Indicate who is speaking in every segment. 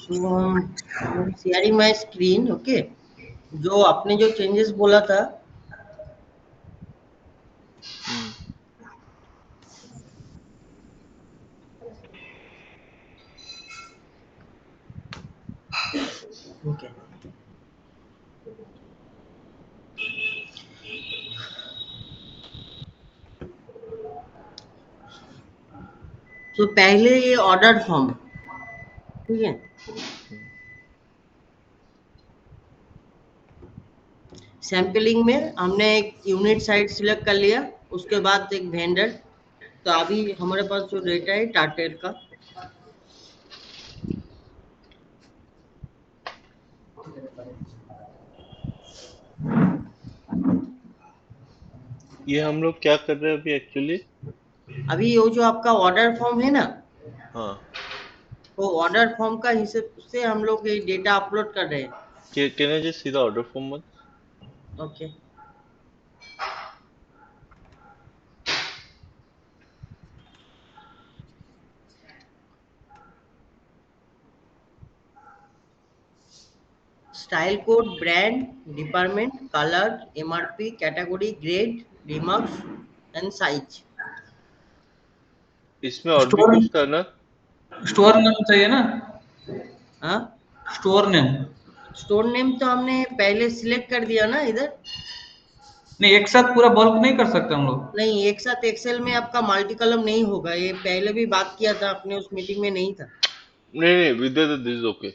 Speaker 1: So I'm sharing my screen, okay. जो आपने जो चेंजेस बोला था, okay. तो पहले ये ऑर्डर फॉर्म, ठीक है। सैम्पलिंग में हमने एक यूनिट साइट सिलेक्ट कर लिया, उसके बाद एक वेंडर। तो अभी हमारे पास जो डेटा है टाटेल का,
Speaker 2: ये हम लोग क्या कर रहे हैं अभी एक्चुअली?
Speaker 1: अभी वो जो आपका ऑर्डर फॉर्म है ना,
Speaker 2: हाँ,
Speaker 1: वो ऑर्डर फॉर्म का हिसाब से हम लोग ये डेटा अपलोड कर रहे हैं।
Speaker 2: Can I just see the order form one?
Speaker 1: Okay. Style code, brand, department, colour, MRP, category, grade, remarks and size.
Speaker 2: इसमें और भी
Speaker 3: स्टोर
Speaker 2: कुछ था ना?
Speaker 3: स्टोर नेम चाहिए ना?
Speaker 1: हाँ,
Speaker 3: स्टोर नेम
Speaker 1: स्टोर नेम तो हमने पहले सिलेक्ट कर दिया ना इधर।
Speaker 3: नहीं, एक साथ पूरा बल्क नहीं कर सकते हम लोग?
Speaker 1: नहीं, एक साथ एक्सेल में आपका मल्टी कॉलम नहीं होगा, ये पहले भी बात किया था आपने, उस मीटिंग में नहीं था।
Speaker 2: नहीं नहीं, विद दिस ओके।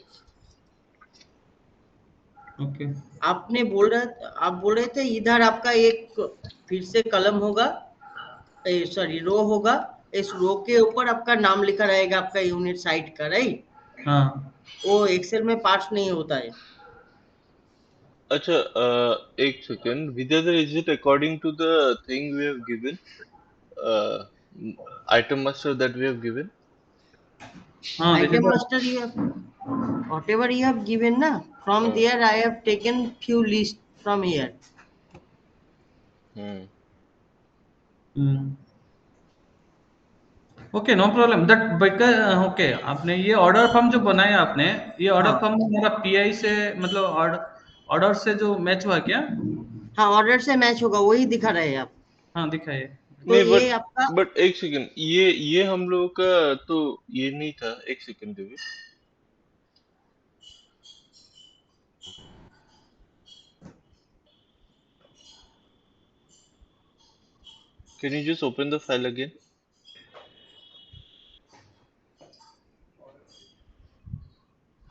Speaker 3: ओके।
Speaker 1: आप बोल रहे थे इधर आपका एक फिर से कलम होगा, सॉरी रो होगा। इस रो के ऊपर आपका नाम लिखा रहेगा, आपका यूनिट साइट का, राइट।
Speaker 3: हाँ,
Speaker 1: वो एक्सेल में पार्ट्स नहीं होता है।
Speaker 2: अच्छा, एक second, with is it according to the thing we have given, item master that we have given?
Speaker 3: हाँ
Speaker 1: Item
Speaker 3: visitor.
Speaker 1: master you have, whatever you have given na, from
Speaker 2: हाँ.
Speaker 1: there I have taken few list from here.
Speaker 2: Hmm.
Speaker 3: Okay, no problem that because okay, आपने ये order form जो बनाया आपने, ये order
Speaker 1: हाँ
Speaker 3: form हमारा पीआई से मतलब ऑर्डर से जो मैच हुआ क्या?
Speaker 1: हाँ, ऑर्डर से मैच होगा, वही दिखा रहे हैं आप।
Speaker 3: हाँ दिखाइए।
Speaker 1: तो
Speaker 2: नहीं,
Speaker 1: ये आपका,
Speaker 2: बट एक सेकंड, ये हम लोगों का तो ये नहीं था। एक second Devi, can you just open the file again?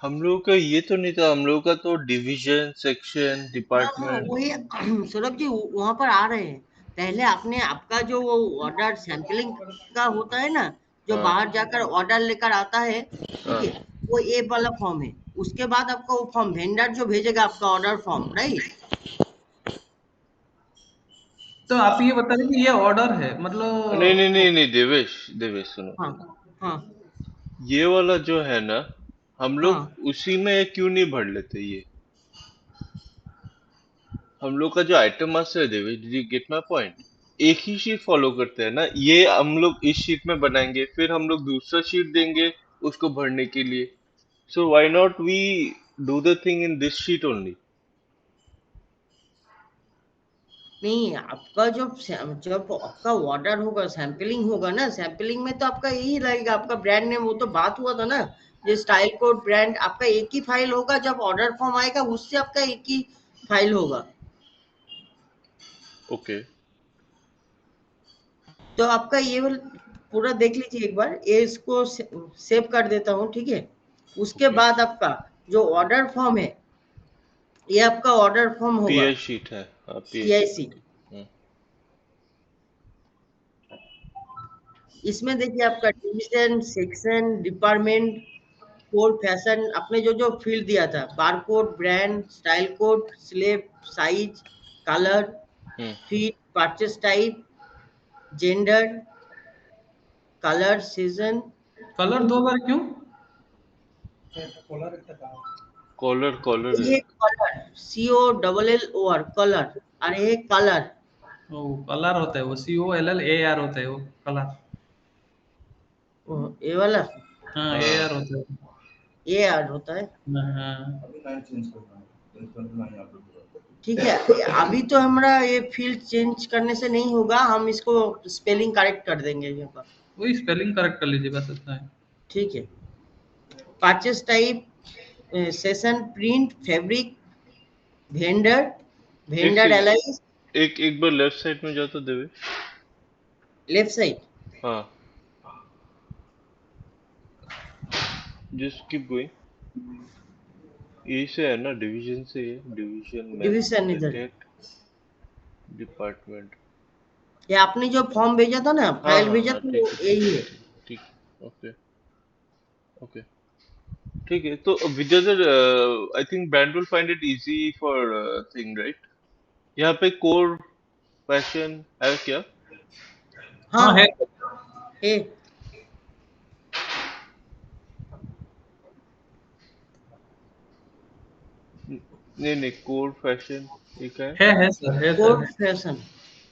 Speaker 2: हम लोगों का ये तो नहीं था, हम लोगों का तो डिवीजन, सेक्शन,
Speaker 1: हाँ हाँ
Speaker 2: डिपार्टमेंट।
Speaker 1: वही सौरभ जी वहां पर आ रहे हैं। पहले आपने आपका जो वो ऑर्डर सैंपलिंग का होता है ना, जो
Speaker 2: हाँ
Speaker 1: बाहर जाकर ऑर्डर लेकर आता है, ठीक
Speaker 2: हाँ।
Speaker 1: है। वो ए वाला फॉर्म है। उसके बाद आपका वो फॉर्म वेंडर जो भेजेगा आपका ऑर्डर फॉर्म, राइट।
Speaker 3: तो आप ये बता रहे कि ये ऑर्डर है
Speaker 2: नहीं नहीं
Speaker 3: मतलब?
Speaker 2: नहीं नहीं, देवेश देवेश सुनो,
Speaker 1: हाँ हाँ
Speaker 2: ये वाला जो है ना, हम लोग
Speaker 1: हाँ।
Speaker 2: उसी में क्यों नहीं भर लेते ये? हम लोग का जो आइटम मास्टर है Devesh, did you get my point? एक ही शीट फॉलो करते हैं ना, ये हम लोग इस शीट में बनाएंगे, फिर हम लोग दूसरा शीट देंगे उसको भरने के लिए। So why not we do the thing in this sheet only?
Speaker 1: नहीं, आपका जब आपका ऑर्डर होगा, सैंपलिंग होगा ना, सैंपलिंग में तो आपका यही रहेगा, आपका ब्रांड नेम, वो तो बात हुआ था ना। ये स्टाइल कोड, ब्रांड आपका एक ही फाइल होगा। जब ऑर्डर फॉर्म आएगा उससे आपका एक ही फाइल होगा।
Speaker 2: ओके।
Speaker 1: तो आपका ये पूरा देख लीजिए एक बार, ये इसको सेव कर देता हूँ, ठीक है। उसके
Speaker 2: ओके,
Speaker 1: बाद आपका जो ऑर्डर फॉर्म है, ये आपका ऑर्डर फॉर्म होगा,
Speaker 2: पीआई शीट है। हाँ, पीआई शीट
Speaker 1: पीआईसी।
Speaker 2: है।
Speaker 1: इसमें देखिए आपका division, section, department, code, fashion, आपने जो जो फील्ड दिया था, barcode, brand, style code, slab, size, colour,
Speaker 2: hmm.
Speaker 1: Feet, purchase type, gender, colour, season.
Speaker 3: Colour दो बार क्यों?
Speaker 2: कॉलर कॉलर
Speaker 1: ये कलर, COLLOR कलर, और ये कलर।
Speaker 3: वो कलर होता है, वो COLLAR होता है वो कलर।
Speaker 1: ये वाला।
Speaker 3: हाँ, AR
Speaker 2: हाँ।
Speaker 3: होता है।
Speaker 1: ये ऐड होता है।
Speaker 3: हाँ,
Speaker 4: अभी लाइन चेंज करना है, चेंज करना है आप लोग।
Speaker 1: ठीक है, अभी तो हमारा ये फील्ड चेंज करने से नहीं होगा, हम इसको स्पेलिंग करेक्ट कर देंगे यहाँ पर।
Speaker 3: वही स्पेलिंग करेक्ट कर लीजिए बस इतना है।
Speaker 1: ठीक है, purchase type, session print, fabric, vendor,
Speaker 2: एक
Speaker 1: वेंडर
Speaker 2: सेकंड,
Speaker 1: एलाइज,
Speaker 2: एक बार लेफ्ट साइड में जाओ तो देवे।
Speaker 1: Left side.
Speaker 2: हाँ, जस्ट कीप गोइंग। यही से है ना, डिवीजन से है, डिवीजन
Speaker 1: डिवीजन इधर,
Speaker 2: मैथ डिपार्टमेंट।
Speaker 1: ये आपने जो फॉर्म भेजा था ना,
Speaker 2: हाँ
Speaker 1: फाइल
Speaker 2: हाँ
Speaker 1: भेजा
Speaker 2: हाँ,
Speaker 1: था,
Speaker 2: ठीक
Speaker 1: वो
Speaker 2: है ठीक
Speaker 1: यही
Speaker 2: है
Speaker 1: है।
Speaker 2: ठीक है ठीक है, ओके ओके, ठीक है। तो Vidyadhar, I think brand will find it easy for thing, right? यहाँ पे कोर फैशन है क्या?
Speaker 1: हाँ,
Speaker 3: हाँ है।
Speaker 1: है।
Speaker 2: नहीं नहीं, कोर फैशन एक है।
Speaker 3: है सर, है सर,
Speaker 1: कोड
Speaker 3: है।
Speaker 1: फैशन।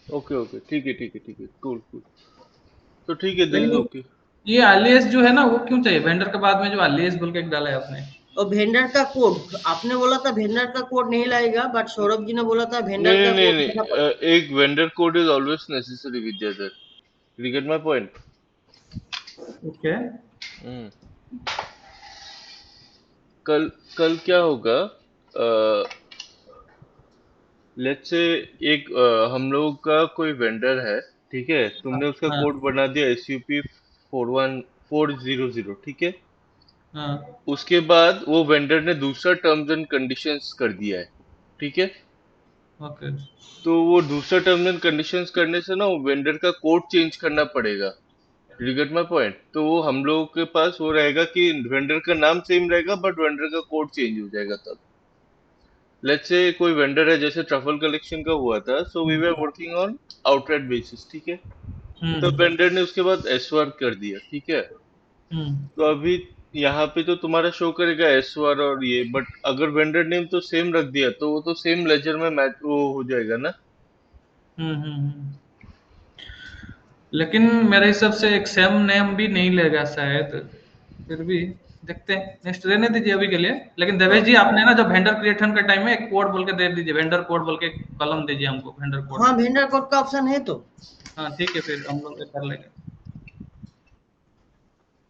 Speaker 2: ओके ओके, ठीक है ठीक है ठीक है, कूल कूल। तो ठीक है, दिस इज
Speaker 1: वेंडिंग,
Speaker 2: ओके।
Speaker 3: ये alias जो है ना वो क्यों चाहिए वेंडर के बाद में जो alias बोल के एक डाला है आपने?
Speaker 1: और वेंडर का कोड, आपने बोला था वेंडर का कोड नहीं लाएगा, बट सौरभ जी ने बोला था
Speaker 2: नहीं
Speaker 1: वेंडर
Speaker 2: नहीं
Speaker 1: का
Speaker 2: नहीं
Speaker 1: कोड देना
Speaker 2: नहीं,
Speaker 1: पड़ेगा।
Speaker 2: एक vendor code is always necessary Vidyadhar, you get my point?
Speaker 3: Okay.
Speaker 2: Hmm. कल कल क्या होगा, लेट्स से एक हम लोग का कोई वेंडर है, ठीक है? तुमने उसका
Speaker 3: हाँ
Speaker 2: कोड बना दिया SUP 41400, ठीक है?
Speaker 3: हाँ।
Speaker 2: उसके बाद वो वेंडर ने दूसरा टर्म्स एंड कंडीशंस कर दिया है, ठीक है?
Speaker 3: ओके।
Speaker 2: तो वो दूसरा टर्म्स एंड कंडीशंस करने से ना, वो वेंडर का कोड चेंज करना पड़ेगा, यू गेट माय पॉइंट? तो वो हम लोगों के पास वो रहेगा कि वेंडर का नाम सेम रहेगा बट वेंडर का कोड चेंज हो जाएगा। तब लेट्स से कोई वेंडर है, जैसे ट्रफल कलेक्शन का हुआ था, so we were working on outright basis, ठीक है? तब
Speaker 3: हम्म
Speaker 2: वेंडर ने उसके बाद एसवार कर दिया, ठीक है?
Speaker 3: हम्म
Speaker 2: तो अभी यहाँ पे तो तुम्हारा शो करेगा एसवार और ये, बट अगर वेंडर नेम तो सेम रख दिया तो वो तो सेम लेजर में मैच वो हो जाएगा ना।
Speaker 3: हम्म। लेकिन मेरे हिसाब से एक सेम नेम भी नहीं लेगा शायद, फिर भी देखते हैं, नेक्स्ट रहने दीजिए अभी के लिए। लेकिन देवेश
Speaker 2: हाँ
Speaker 3: जी आपने ना जब वेंडर क्रिएशन के टाइम में एक कोड बोल के दे दीजिए, वेंडर कोड बोल के कॉलम दीजिए हमको वेंडर कोड।
Speaker 1: हाँ, वेंडर कोड का ऑप्शन है तो।
Speaker 3: हाँ ठीक है, फिर हम लोग ये कर लेंगे।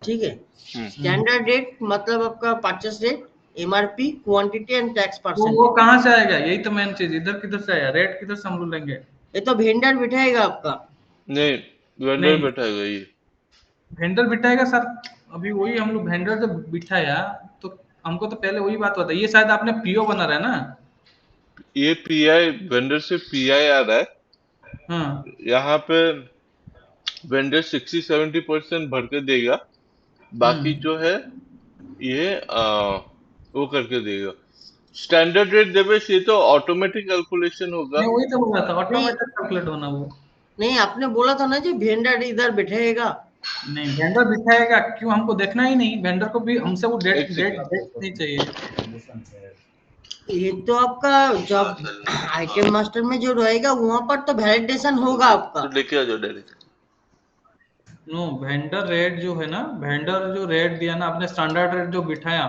Speaker 1: ठीक है,
Speaker 3: हम्म।
Speaker 1: स्टैंडर्ड रेट मतलब आपका purchase rate, MRP, quantity and tax
Speaker 3: वो
Speaker 1: परसेंटेज।
Speaker 3: कहाँ से आएगा? यही तो मेन चीज, इधर किधर से आया? रेट किधर से हम लोग लेंगे?
Speaker 1: ये तो वेंडर बिठाएगा आपका।
Speaker 2: नहीं, वेंडर
Speaker 3: नहीं,
Speaker 2: बैठाएगा ये।
Speaker 3: वेंडर बिठाएगा सर। अभी वही हम लोग वेंडर जब बिठाया तो हमको तो पहले वही बात होता है, ये शायद आपने पीओ बना रहा है ना?
Speaker 2: ये पीआई, वेंडर से पीआई आ रहा है।
Speaker 3: हाँ।
Speaker 2: यहाँ पे वेंडर 60-70% भर के देगा, बाकी
Speaker 3: हम्म।
Speaker 2: जो है ये वो करके देगा। स्टैंडर्ड रेट देवेश, ये तो ऑटोमेटिक कैलकुलेशन होगा।
Speaker 3: नहीं वही तो बोल रहा था,
Speaker 1: नहीं,
Speaker 3: ऑटोमेटिक कैलकुलेट होना वो।
Speaker 1: नहीं, आपने बोला था ना जी वेंडर इधर बिठाएगा।
Speaker 3: नहीं, वेंडर बिठाएगा क्यों? हमको देखना ही नहीं, वेंडर को भी हमसे वो डेट
Speaker 2: एक
Speaker 3: डेट
Speaker 2: सेकेंड,
Speaker 3: डेट नहीं चाहिए।
Speaker 4: कंडीशन है।
Speaker 1: ये तो आपका
Speaker 2: हाँ
Speaker 1: जब
Speaker 2: चलना, हाँ,
Speaker 1: आइटम मास्टर में जो रहेगा वहां पर तो वैलिडेशन होगा
Speaker 2: ओके
Speaker 1: आपका।
Speaker 2: तो लेके आ जाओ डायरेक्ट।
Speaker 3: नो, वेंडर रेट जो है ना, वेंडर जो रेट दिया ना आपने, स्टैंडर्ड रेट जो बिठाया,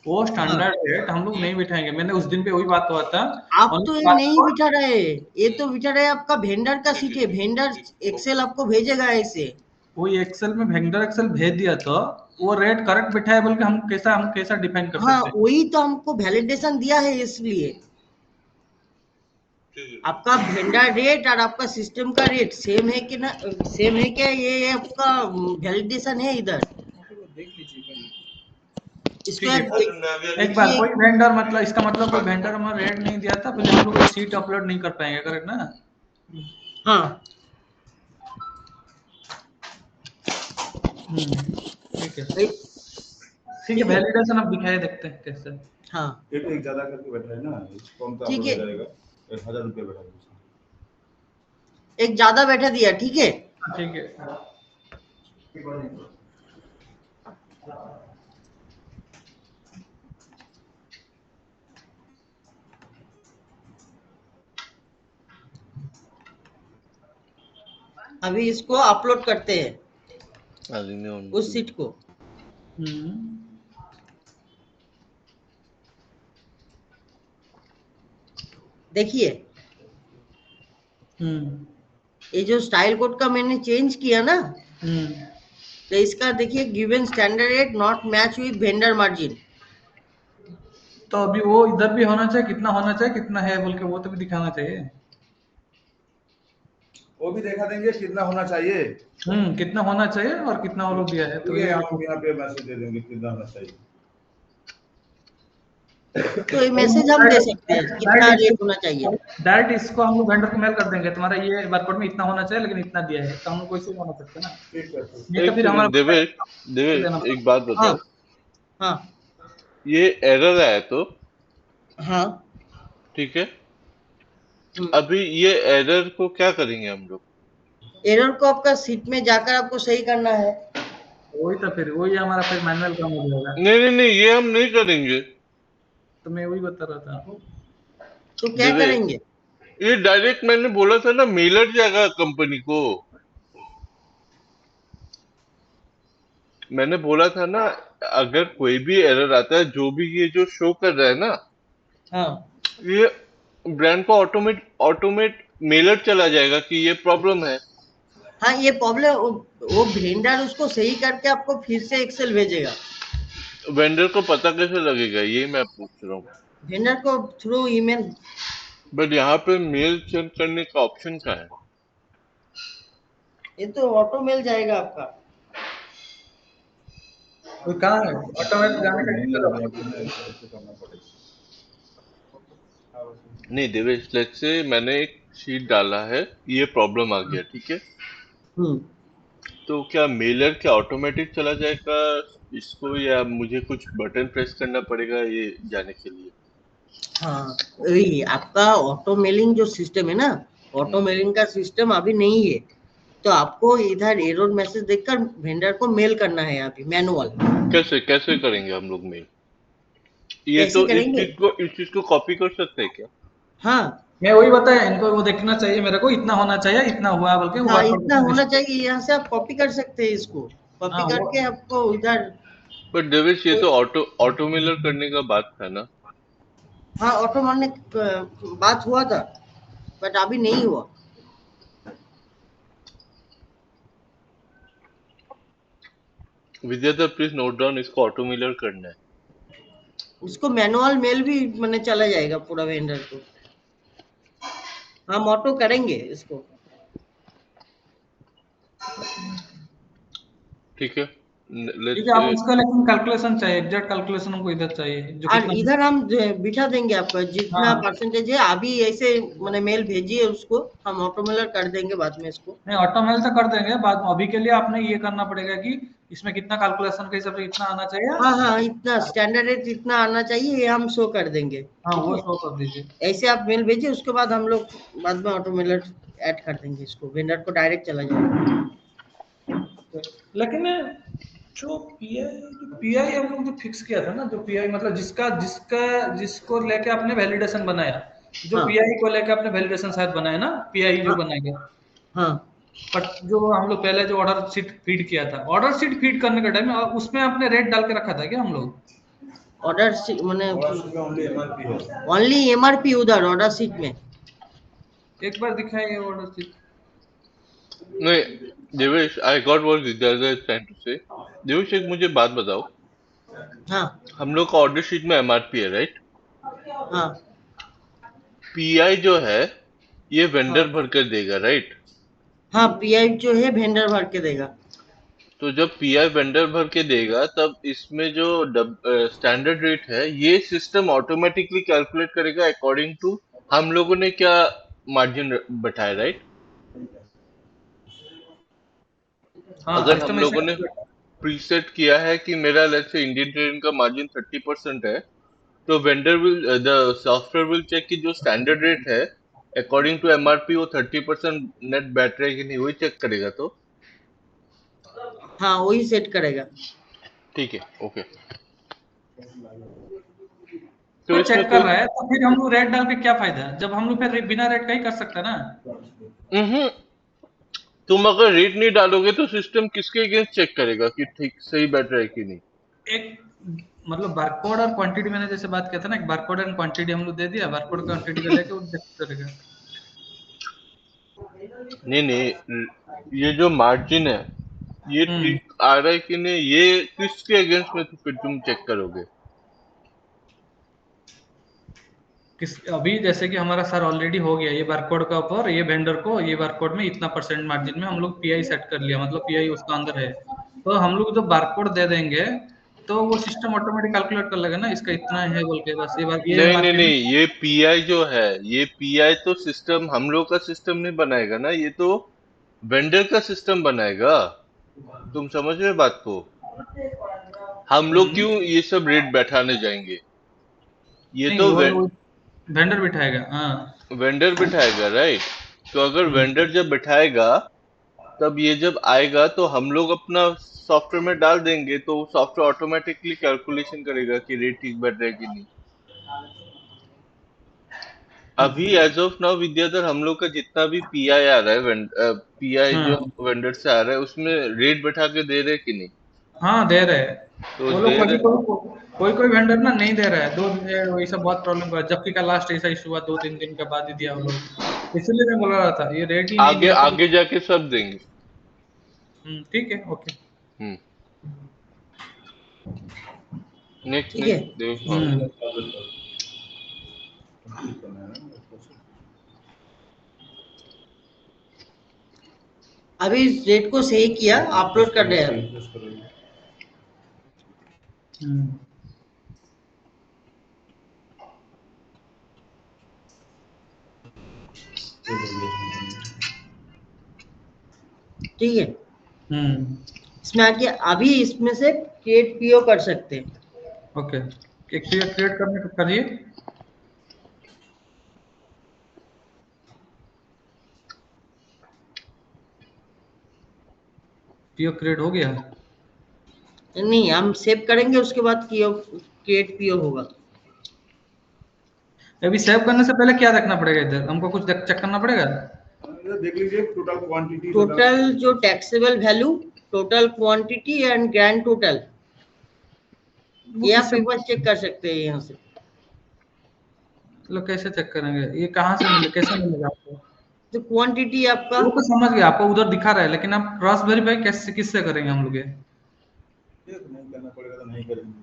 Speaker 3: वो
Speaker 1: हाँ,
Speaker 3: स्टैंडर्ड रेट हम लोग नहीं बिठाएंगे। मैंने उस दिन पे वही बात हुआ था।
Speaker 1: आप
Speaker 3: और
Speaker 1: तो ये
Speaker 3: बात
Speaker 1: नहीं
Speaker 3: को
Speaker 1: बिठा रहे, ये तो बिठा रहे आपका वेंडर का
Speaker 2: ठीक
Speaker 1: सीट
Speaker 2: है
Speaker 1: है,
Speaker 2: ठीक है
Speaker 1: वेंडर
Speaker 2: ठीक,
Speaker 1: एक्सेल
Speaker 2: ओके।
Speaker 1: आपको भेजेगा ऐसे।
Speaker 3: वही एक्सेल में वेंडर एक्सेल भेज दिया तो वो रेट करेक्ट बिठाया बोल के हम कैसा डिफाइन कर
Speaker 1: हाँ,
Speaker 3: सकते हैं?
Speaker 1: वही तो हमको वैलिडेशन दिया है, इसलिए
Speaker 2: ठीक है ठीक
Speaker 1: आपका वेंडर रेट और आपका सिस्टम का रेट सेम है कि ना, सेम है क्या, ये आपका वैलिडेशन है इधर।
Speaker 4: देख लीजिए पहले।
Speaker 1: इसको
Speaker 3: ठीक है।
Speaker 1: एक
Speaker 3: एक बार
Speaker 1: देखिए।
Speaker 3: कोई वेंडर, मतलब इसका मतलब कोई वेंडर हमारा रेट नहीं दिया था, फिर हम लोग सीट अपलोड नहीं कर पाएंगे, करेक्ट ना?
Speaker 1: हाँ,
Speaker 3: ठीक है।
Speaker 1: एक-
Speaker 3: ठीक है,
Speaker 1: ठीक है।
Speaker 3: वैलिडेशन अब दिखाए, देखते हैं कैसे।
Speaker 1: हाँ,
Speaker 4: एक ज्यादा करके बैठा है ना, फॉर्म तो
Speaker 1: ठीक
Speaker 4: अपलोड
Speaker 1: है,
Speaker 4: हो जाएगा। 1000 रुपये बैठा है उसमें।
Speaker 1: एक ज्यादा बैठा दिया, ठीक है।
Speaker 3: ठीक है।
Speaker 1: अभी इसको अपलोड करते हैं
Speaker 2: है। आदमी
Speaker 1: उस सीट को।
Speaker 3: हम्म
Speaker 1: देखिए
Speaker 3: हम्म
Speaker 1: ये जो स्टाइल कोड का मैंने चेंज किया ना,
Speaker 3: हम्म
Speaker 1: तो इसका देखिए given standard rate not match with vendor margin.
Speaker 3: तो अभी वो इधर भी होना चाहिए, कितना होना चाहिए, कितना है बोल के वो तो भी दिखाना चाहिए।
Speaker 4: वो भी देखा देंगे कितना होना चाहिए।
Speaker 3: कितना होना चाहिए और कितना वो लोग दिया है, तो
Speaker 4: ये
Speaker 3: ये
Speaker 4: हम यहाँ पे मैसेज दे देंगे कितना होना चाहिए।
Speaker 1: तो ये मैसेज हम दे सकते हैं कितना रेट होना चाहिए।
Speaker 3: डायरेक्ट इसको हम लोग वेंडर को मेल कर देंगे, तुम्हारा ये वर्कआउट में इतना होना चाहिए लेकिन इतना दिया है, तो हम लोग को इसे बना सकते हैं ना।
Speaker 4: ठीक है ठीक।
Speaker 3: नहीं तो
Speaker 2: एक
Speaker 3: फिर
Speaker 2: सेकंड
Speaker 3: हमारा
Speaker 2: देवेश, देवेश
Speaker 3: देना
Speaker 2: एक बात
Speaker 1: हाँ
Speaker 2: बताओ,
Speaker 1: हाँ
Speaker 2: ये एरर आया तो
Speaker 1: हाँ।
Speaker 2: ठीक है, अभी ये एरर को क्या करेंगे हम लोग?
Speaker 1: एरर को आपका सीट में जाकर आपको सही करना है।
Speaker 3: वही तो फिर वही हमारा फिर मैनुअल काम हो जाएगा।
Speaker 2: नहीं नहीं नहीं, ये हम नहीं करेंगे
Speaker 3: तो मैं वही बता रहा था।
Speaker 1: तो क्या
Speaker 2: देवेश।
Speaker 1: करेंगे?
Speaker 2: ये डायरेक्ट मैंने बोला था ना, मेलर जाएगा कंपनी को। मैंने बोला था ना, अगर कोई भी एरर आता है, जो भी ये जो शो कर रहा है ना,
Speaker 1: हाँ
Speaker 2: ये ब्रांड को ऑटोमेट ऑटोमेट मेलर चला जाएगा कि ये प्रॉब्लम है।
Speaker 1: हाँ, ये प्रॉब्लम वो वेंडर उसको सही करके आपको फिर से एक्सेल भेजेगा।
Speaker 2: वेंडर को पता कैसे लगेगा, ये मैं पूछ रहा हूँ।
Speaker 1: वेंडर को थ्रू ईमेल।
Speaker 2: बट यहाँ पे मेल सेंड करने का ऑप्शन क्या है?
Speaker 1: ये तो ऑटो मेल जाएगा आपका।
Speaker 3: वो कहाँ है ऑटोमेटिक जाने का
Speaker 4: नहीं
Speaker 3: कितना
Speaker 4: लगेगा
Speaker 3: दबाएंगे?
Speaker 4: बिना ऐसे करना पड़ेगा।
Speaker 2: नहीं देवेश, लेट्स से मैंने एक शीट डाला है, ये प्रॉब्लम आ गया, ठीक है,
Speaker 1: हम्म।
Speaker 2: तो क्या मेलर क्या ऑटोमेटिक चला जाएगा इसको, या मुझे कुछ बटन प्रेस करना पड़ेगा ये जाने के लिए?
Speaker 1: हाँ, वही आपका ऑटो मेलिंग जो सिस्टम है ना, ऑटो मेलिंग का सिस्टम अभी नहीं है। तो आपको इधर एरर मैसेज देखकर वेंडर को मेल करना है अभी मैनुअल।
Speaker 2: कैसे कैसे करेंगे हम लोग मेल? ये
Speaker 1: कैसे
Speaker 2: तो
Speaker 1: करेंगे?
Speaker 2: इस चीज को कॉपी कर सकते हैं क्या?
Speaker 1: हाँ
Speaker 3: मैं वही बताया इनको, वो देखना चाहिए मेरे को, इतना होना चाहिए, इतना हुआ बोल के वो
Speaker 1: हाँ,
Speaker 3: वर्कआउट
Speaker 1: इतना
Speaker 3: में
Speaker 1: होना
Speaker 3: लिस्ट।
Speaker 1: चाहिए। यहाँ से आप कॉपी कर सकते हैं इसको, कॉपी
Speaker 3: हाँ वो
Speaker 1: करके आपको इधर।
Speaker 2: बट देवेश, ये तो ऑटो मेलर करने का बात था ना।
Speaker 1: हाँ, ऑटो मारने बात हुआ था, बट अभी नहीं हुआ।
Speaker 2: विद्याधर प्लीज नोट डाउन, इसको ऑटो मेलर करना है।
Speaker 1: इसको मैनुअल मेल भी मैंने चला जाएगा पूरा वेंडर को। हम ऑटो करेंगे इसको।
Speaker 2: ठीक है,
Speaker 3: ठीक
Speaker 2: लेट्स
Speaker 3: है,
Speaker 2: से।
Speaker 3: आप उसका लेकिन कैलकुलेशन चाहिए, एग्जैक्ट कैलकुलेशन हमको इधर चाहिए जो
Speaker 1: और
Speaker 3: कितना।
Speaker 1: इधर हम बिठा देंगे आपका जितना
Speaker 3: हाँ
Speaker 1: परसेंटेज है अभी, ऐसे मैंने मेल भेजिए उसको, हम ऑटो मेलर कर देंगे बाद में इसको।
Speaker 3: नहीं, ऑटो मेल से कर देंगे बाद में, अभी के लिए आपने ये करना पड़ेगा कि इसमें कितना कैलकुलेशन के हिसाब से इतना आना चाहिए।
Speaker 1: हाँ हाँ, इतना स्टैंडर्ड रेट इतना आना चाहिए, ये हम शो कर देंगे।
Speaker 3: हाँ
Speaker 1: ठीक
Speaker 3: वो
Speaker 1: है,
Speaker 3: शो कर दीजिए।
Speaker 1: ऐसे आप मेल भेजिए, उसके बाद हम लोग बाद में ऑटो मेलर ऐड कर देंगे, इसको वेंडर को डायरेक्ट चला जाएगा।
Speaker 3: लेकिन जो पीआई हम लोग जो फिक्स किया था ना, जो पीआई मतलब जिसका जिसका जिसको लेके आपने वैलिडेशन बनाया, जो
Speaker 1: हाँ
Speaker 3: पीआई को लेके आपने वैलिडेशन शायद बनाया ना, पीआई जो
Speaker 1: हाँ
Speaker 3: बनाएगा।
Speaker 1: हाँ।
Speaker 3: बट जो हम लोग पहले जो ऑर्डर शीट फीड किया था, ऑर्डर शीट फीड करने के टाइम उसमें आपने रेट डाल के रखा था क्या हम लोग?
Speaker 1: ऑर्डर मैंने
Speaker 4: और उसमें ओनली एमआरपी है।
Speaker 1: ओनली एमआरपी उधर ऑर्डर शीट में।
Speaker 3: एक बार दिखाइए ऑर्डर शीट।
Speaker 2: नहीं Devesh, I got what Vidyadhar is trying to say. Devesh, एक मुझे बात बताओ,
Speaker 1: हाँ
Speaker 2: हम लोग का ऑर्डर शीट में एमआरपी है, राइट?
Speaker 1: हाँ
Speaker 2: पीआई जो है ये
Speaker 1: हाँ
Speaker 2: वेंडर भर कर देगा, राइट?
Speaker 1: हाँ, पीआई जो है वेंडर भर के देगा।
Speaker 2: तो जब पीआई वेंडर भर के देगा, तब इसमें जो स्टैंडर्ड रेट है, ये सिस्टम ऑटोमेटिकली कैलकुलेट करेगा अकॉर्डिंग टू हम लोगों ने क्या मार्जिन बैठाया, राइट?
Speaker 3: हाँ
Speaker 2: अगर हम
Speaker 3: सिस्टम ऐसे।
Speaker 2: लोगों ने प्रीसेट किया है कि मेरा लेट्स से इंडियन ट्रेड का मार्जिन 30% है, तो vendor will the software will check कि जो स्टैंडर्ड रेट है अकॉर्डिंग टू एमआरपी वो 30% नेट बैठ रहा है कि नहीं, वही चेक करेगा। तो
Speaker 1: हाँ, वही सेट करेगा।
Speaker 2: ठीक है, ओके। तो
Speaker 3: तो
Speaker 2: इसमें
Speaker 3: चेक कर
Speaker 2: कोई
Speaker 3: रहा है तो फिर हम लोग रेट डाल के क्या फायदा, जब हम लोग फिर बिना रेट का ही कर सकते हैं ना।
Speaker 2: हम्म, तुम अगर रेट नहीं डालोगे तो सिस्टम किसके अगेंस्ट चेक करेगा कि ठीक सही बैठ रहा है कि नहीं?
Speaker 3: एक मतलब बारकोड और क्वांटिटी मैंने जैसे बात किया था ना, बारकोड एंड क्वांटिटी हम लोग दे दिया, बारकोड क्वांटिटी का लेके वो देखते रहेगा।
Speaker 2: नहीं नहीं, ये जो मार्जिन है ये
Speaker 3: हम्म
Speaker 2: ठीक आ रहा है कि नहीं, ये किसके अगेंस्ट में तो फिर तुम चेक करोगे?
Speaker 3: किस अभी जैसे कि हमारा सर ऑलरेडी हो गया ये बारकोड का ऊपर, ये वेंडर को ये बारकोड में इतना परसेंट मार्जिन में हम लोग पीआई सेट कर लिया, मतलब पीआई उसका अंदर है। तो हम लोग जब बारकोड दे देंगे तो वो सिस्टम ऑटोमेटिक कैलकुलेट कर लेगा ना, इसका इतना है बोल के, बस ये
Speaker 2: नहीं नहीं
Speaker 3: मार्जिन
Speaker 2: नहीं, ये पीआई जो है, ये पीआई तो सिस्टम हम लोग का सिस्टम नहीं बनाएगा ना, ये तो वेंडर का सिस्टम बनाएगा। तुम समझ रहे हो बात को? हम लोग
Speaker 3: में।
Speaker 2: क्यों ये सब रेट बैठाने जाएंगे? ये
Speaker 3: नहीं
Speaker 2: तो
Speaker 3: वो वेंडर बिठाएगा, हाँ।
Speaker 2: वेंडर बिठाएगा, राइट? तो अगर
Speaker 3: हम्म
Speaker 2: वेंडर जब बिठाएगा, तब ये जब आएगा तो हम लोग अपना सॉफ्टवेयर में डाल देंगे, तो सॉफ्टवेयर ऑटोमेटिकली कैलकुलेशन करेगा कि रेट ठीक बढ़ रहा है कि नहीं। अभी एज ऑफ नाउ विद्याधर, हम लोग का जितना भी पीआई आ रहा है, पीआई जो
Speaker 3: हाँ
Speaker 2: वेंडर से आ रहा है, उसमें रेट बैठा के दे रहे कि नहीं?
Speaker 3: हाँ दे रहे हैं।
Speaker 2: तो
Speaker 3: वो लोग
Speaker 2: दे
Speaker 3: कभी
Speaker 2: रहे।
Speaker 3: कभी कोई कोई वेंडर ना नहीं दे रहा है, वैसा बहुत प्रॉब्लम हुआ, जबकि का लास्ट ऐसा इशू हुआ 2-3 दिन के बाद ही दिया वो लोग, इसलिए मैं बोल रहा था ये रेट ही नहीं
Speaker 2: आगे
Speaker 3: दिया तो।
Speaker 2: आगे जाके सब देंगे।
Speaker 3: ठीक है, ओके।
Speaker 2: हम्म। नेक्स्ट
Speaker 1: ठीक है।
Speaker 2: नेक्स्ट देव, हाँ।
Speaker 3: हम्म
Speaker 4: कंप्लीट करना है ना उसको।
Speaker 1: अभी इस रेट को सही किया, अपलोड कर रहे हैं अभी।
Speaker 4: रिफ्रेश करो।
Speaker 3: हम्म
Speaker 1: ठीक है,
Speaker 3: हम्म
Speaker 1: इसमें आके अभी इसमें से क्रिएट पीओ कर सकते हैं।
Speaker 3: ओके, एक पीओ क्रिएट करने को करिए। पीओ क्रिएट हो गया।
Speaker 1: नहीं, हम सेव करेंगे उसके बाद क्रिएट पीओ होगा।
Speaker 3: अभी सेव करने से पहले क्या रखना पड़ेगा, इधर हमको कुछ चेक करना पड़ेगा।
Speaker 4: इधर देख लीजिए टोटल क्वांटिटी
Speaker 1: टोटल जो taxable value, total quantity and grand total,
Speaker 3: वो
Speaker 1: ये आप
Speaker 3: किससे
Speaker 1: एक बार चेक कर सकते हैं यहाँ से।
Speaker 3: मतलब कैसे चेक करेंगे, ये कहाँ से मिले, कैसे मिलेगा आपको?
Speaker 1: तो क्वांटिटी आपका
Speaker 3: वो तो समझ गया, आपको उधर दिखा रहा है, लेकिन आप क्रॉस वेरीफाई कैसे किससे करेंगे हम लोग ये?
Speaker 4: नहीं करना पड़ेगा तो नहीं करेंगे।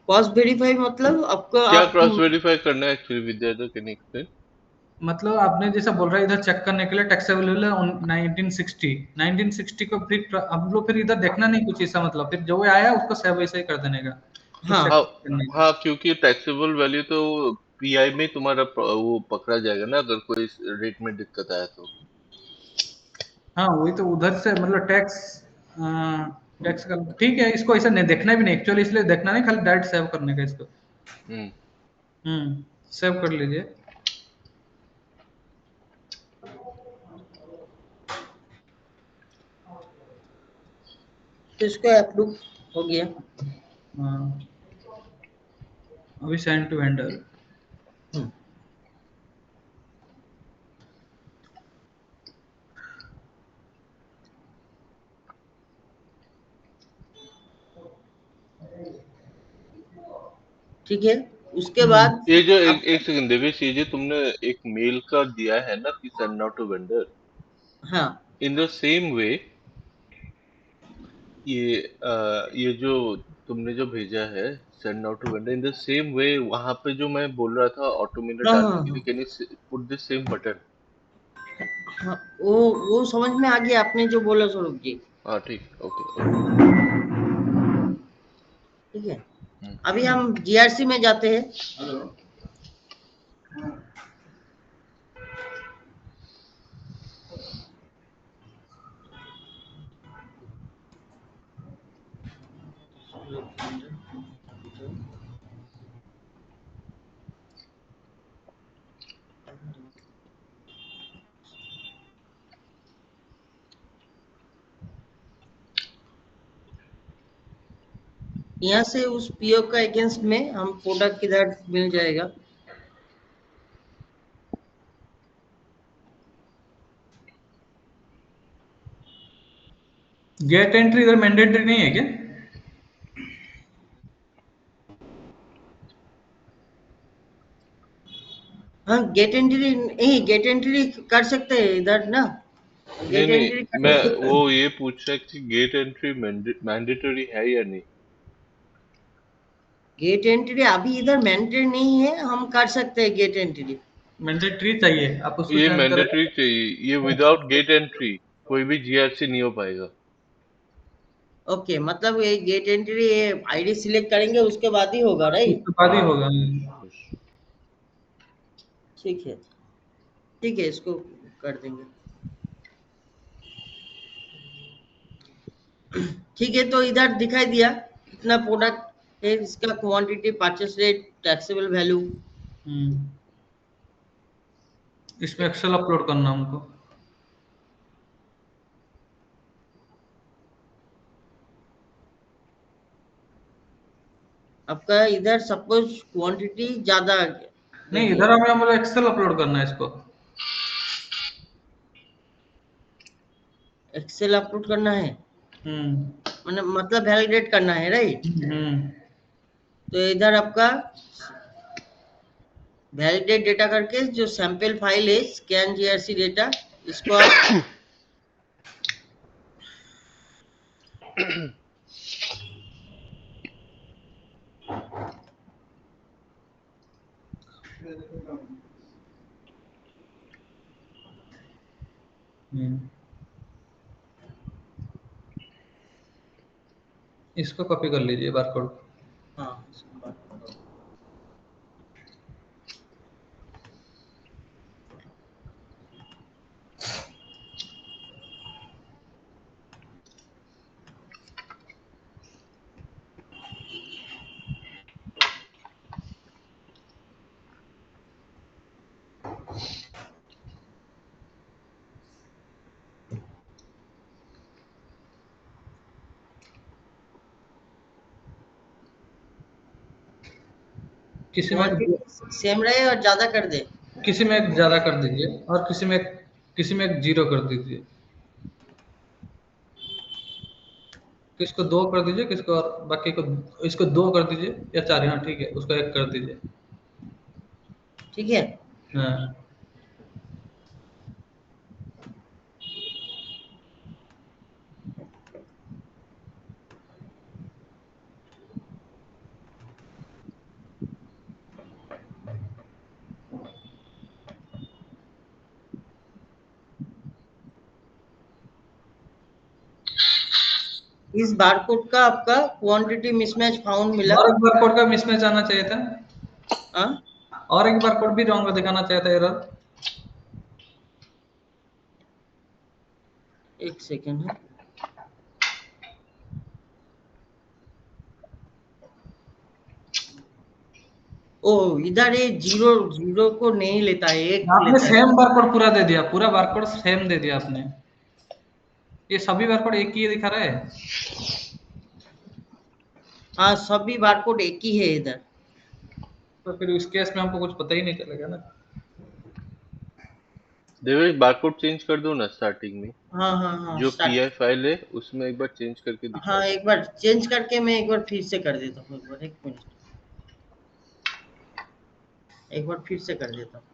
Speaker 1: कॉस्ट वेरीफाई मतलब आपका
Speaker 2: क्या
Speaker 1: आप
Speaker 2: क्रॉस वेरीफाई करना है एक्चुअली विद्याधर, के नेक्स्ट?
Speaker 3: मतलब आपने जैसा बोल रहा है इधर चेक करने के लिए टैक्सेबल है 1960 को, फिर हम लोग फिर इधर देखना नहीं कुछ ऐसा, मतलब फिर जो आया उसको सेव वैसे ही कर देने का, कुछ
Speaker 1: हाँ
Speaker 3: चेक
Speaker 2: हाँ
Speaker 3: करने का।
Speaker 2: हाँ, क्योंकि टैक्सेबल वैल्यू तो पीआई में तुम्हारा वो पकड़ा जाएगा ना, अगर कोई रेट में दिक्कत आया तो।
Speaker 3: हाँ वही तो, उधर से मतलब टैक्स, टैक्स का ठीक है, इसको ऐसा नहीं देखना भी नहीं एक्चुअली, इसलिए देखना नहीं, खाली डायरेक्ट सेव करने का इसको।
Speaker 2: हम्म।
Speaker 3: सेव कर लीजिए।
Speaker 1: तो इसको अप्रूव हो गया।
Speaker 3: हाँ, अभी सेंड टू वेंडर।
Speaker 1: हम्म, ठीक है। उसके बाद
Speaker 2: ये जो
Speaker 1: आप
Speaker 2: एक सेकंड देवेश, ये जो तुमने एक मेल का दिया है ना कि सेंड आउट टू वेंडर,
Speaker 1: हाँ
Speaker 2: इन द सेम वे, ये जो तुमने जो भेजा है send out to vendor, in the same way, वहां पे जो मैं बोल रहा था ऑटोमेटेड
Speaker 1: हाँ
Speaker 2: डालने
Speaker 1: हाँ
Speaker 2: के लिए,
Speaker 1: हाँ
Speaker 2: can you put this same button?
Speaker 1: हाँ, वो समझ में आ गया आपने जो बोला स्वरूप जी।
Speaker 2: हाँ ठीक, ओके ओके।
Speaker 1: ठीक है,
Speaker 2: हम्म।
Speaker 1: अभी हम जीआरसी में जाते हैं।
Speaker 4: हेलो।
Speaker 1: यहाँ से उस पीओ का अगेंस्ट में हम प्रोडक्ट किधर मिल जाएगा।
Speaker 3: गेट एंट्री इधर मैंडेटरी नहीं है क्या?
Speaker 1: हाँ, गेट एंट्री नहीं, गेट एंट्री कर सकते हैं इधर ना,
Speaker 2: नहीं
Speaker 1: गेट
Speaker 2: नहीं,
Speaker 1: एंट्री
Speaker 2: मैं
Speaker 1: कर
Speaker 2: वो ये पूछ रहा कि गेट एंट्री मैंडेटरी है या नहीं।
Speaker 1: गेट एंट्री अभी इधर मैंडेटरी नहीं है, हम कर सकते हैं गेट एंट्री।
Speaker 3: मैंडेटरी चाहिए, आप उसको
Speaker 2: ये
Speaker 3: चेंज करें।
Speaker 2: मैंडेटरी चाहिए, ये विदाउट गेट एंट्री कोई भी जीआरसी नहीं हो पाएगा।
Speaker 1: ओके, मतलब ये गेट एंट्री, ये आईडी सिलेक्ट करेंगे उसके बाद ही होगा, राइट?
Speaker 3: उसके बाद ही
Speaker 2: हाँ
Speaker 3: होगा।
Speaker 2: बस।
Speaker 1: ठीक है, ठीक है, इसको कर देंगे। ठीक है, तो इधर दिखाई दिया कितना प्रोडक्ट है, इसका quantity, purchase rate, taxable value.
Speaker 3: Hmm, इसमें एक्सेल अपलोड करना हमको।
Speaker 1: आपका इधर सपोज क्वांटिटी ज्यादा दे
Speaker 3: नहीं,
Speaker 1: दिया,
Speaker 3: इधर हमें मतलब एक्सेल अपलोड करना है इसको।
Speaker 1: एक्सेल अपलोड करना है,
Speaker 3: हम्म।
Speaker 1: मतलब वैलिडेट करना है, राइट?
Speaker 3: हम्म।
Speaker 1: तो इधर आपका वैलिडेट डेटा करके जो सैंपल फाइल है स्कैन जीआरसी डेटा, इसको आप
Speaker 3: हम्म। इसको कॉपी कर लीजिए बारकोड।
Speaker 1: हाँ, इसको बात करो।
Speaker 3: किसी में
Speaker 1: क्वांटिटी सेम रहे और ज्यादा कर दे।
Speaker 3: किसी में एक ज्यादा कर दीजिए और किसी में एक जीरो कर दीजिए। किसको दो कर दीजिए, किसको और बाकी को, इसको दो कर दीजिए या चार, हाँ ठीक है, उसको एक कर दीजिए।
Speaker 1: ठीक है,
Speaker 3: हाँ।
Speaker 1: इस बारकोड का आपका क्वांटिटी मिसमैच फाउंड मिला।
Speaker 3: और एक बार कोड का मिसमैच आना चाहिए था।
Speaker 1: हाँ,
Speaker 3: और एक बार कोड भी रॉन्ग दिखाना चाहिए था, एरर।
Speaker 1: एक सेकेंड है। ओ, इधर ये जीरो जीरो को नहीं लेता है, एक
Speaker 3: आपने
Speaker 1: लेता है।
Speaker 3: सेम बारकोड पूरा दे दिया, पूरा बारकोड सेम दे दिया आपने। ये सभी बारकोड एक ही दिखा रहा है।
Speaker 1: हाँ, सभी बारकोड एक ही है इधर।
Speaker 3: तो फिर इस केस में हमको कुछ पता ही नहीं चलेगा ना।
Speaker 2: देवेश बारकोड चेंज कर दो ना स्टार्टिंग में,
Speaker 1: हाँ हाँ हाँ,
Speaker 2: जो
Speaker 1: स्टार्ट।
Speaker 2: पीआई फाइल है उसमें एक बार चेंज करके दिखा
Speaker 1: हाँ,
Speaker 2: दो।
Speaker 1: एक बार चेंज करके मैं एक बार फिर से कर देता हूँ, एक मिनट, एक बार फिर से कर देता हूँ।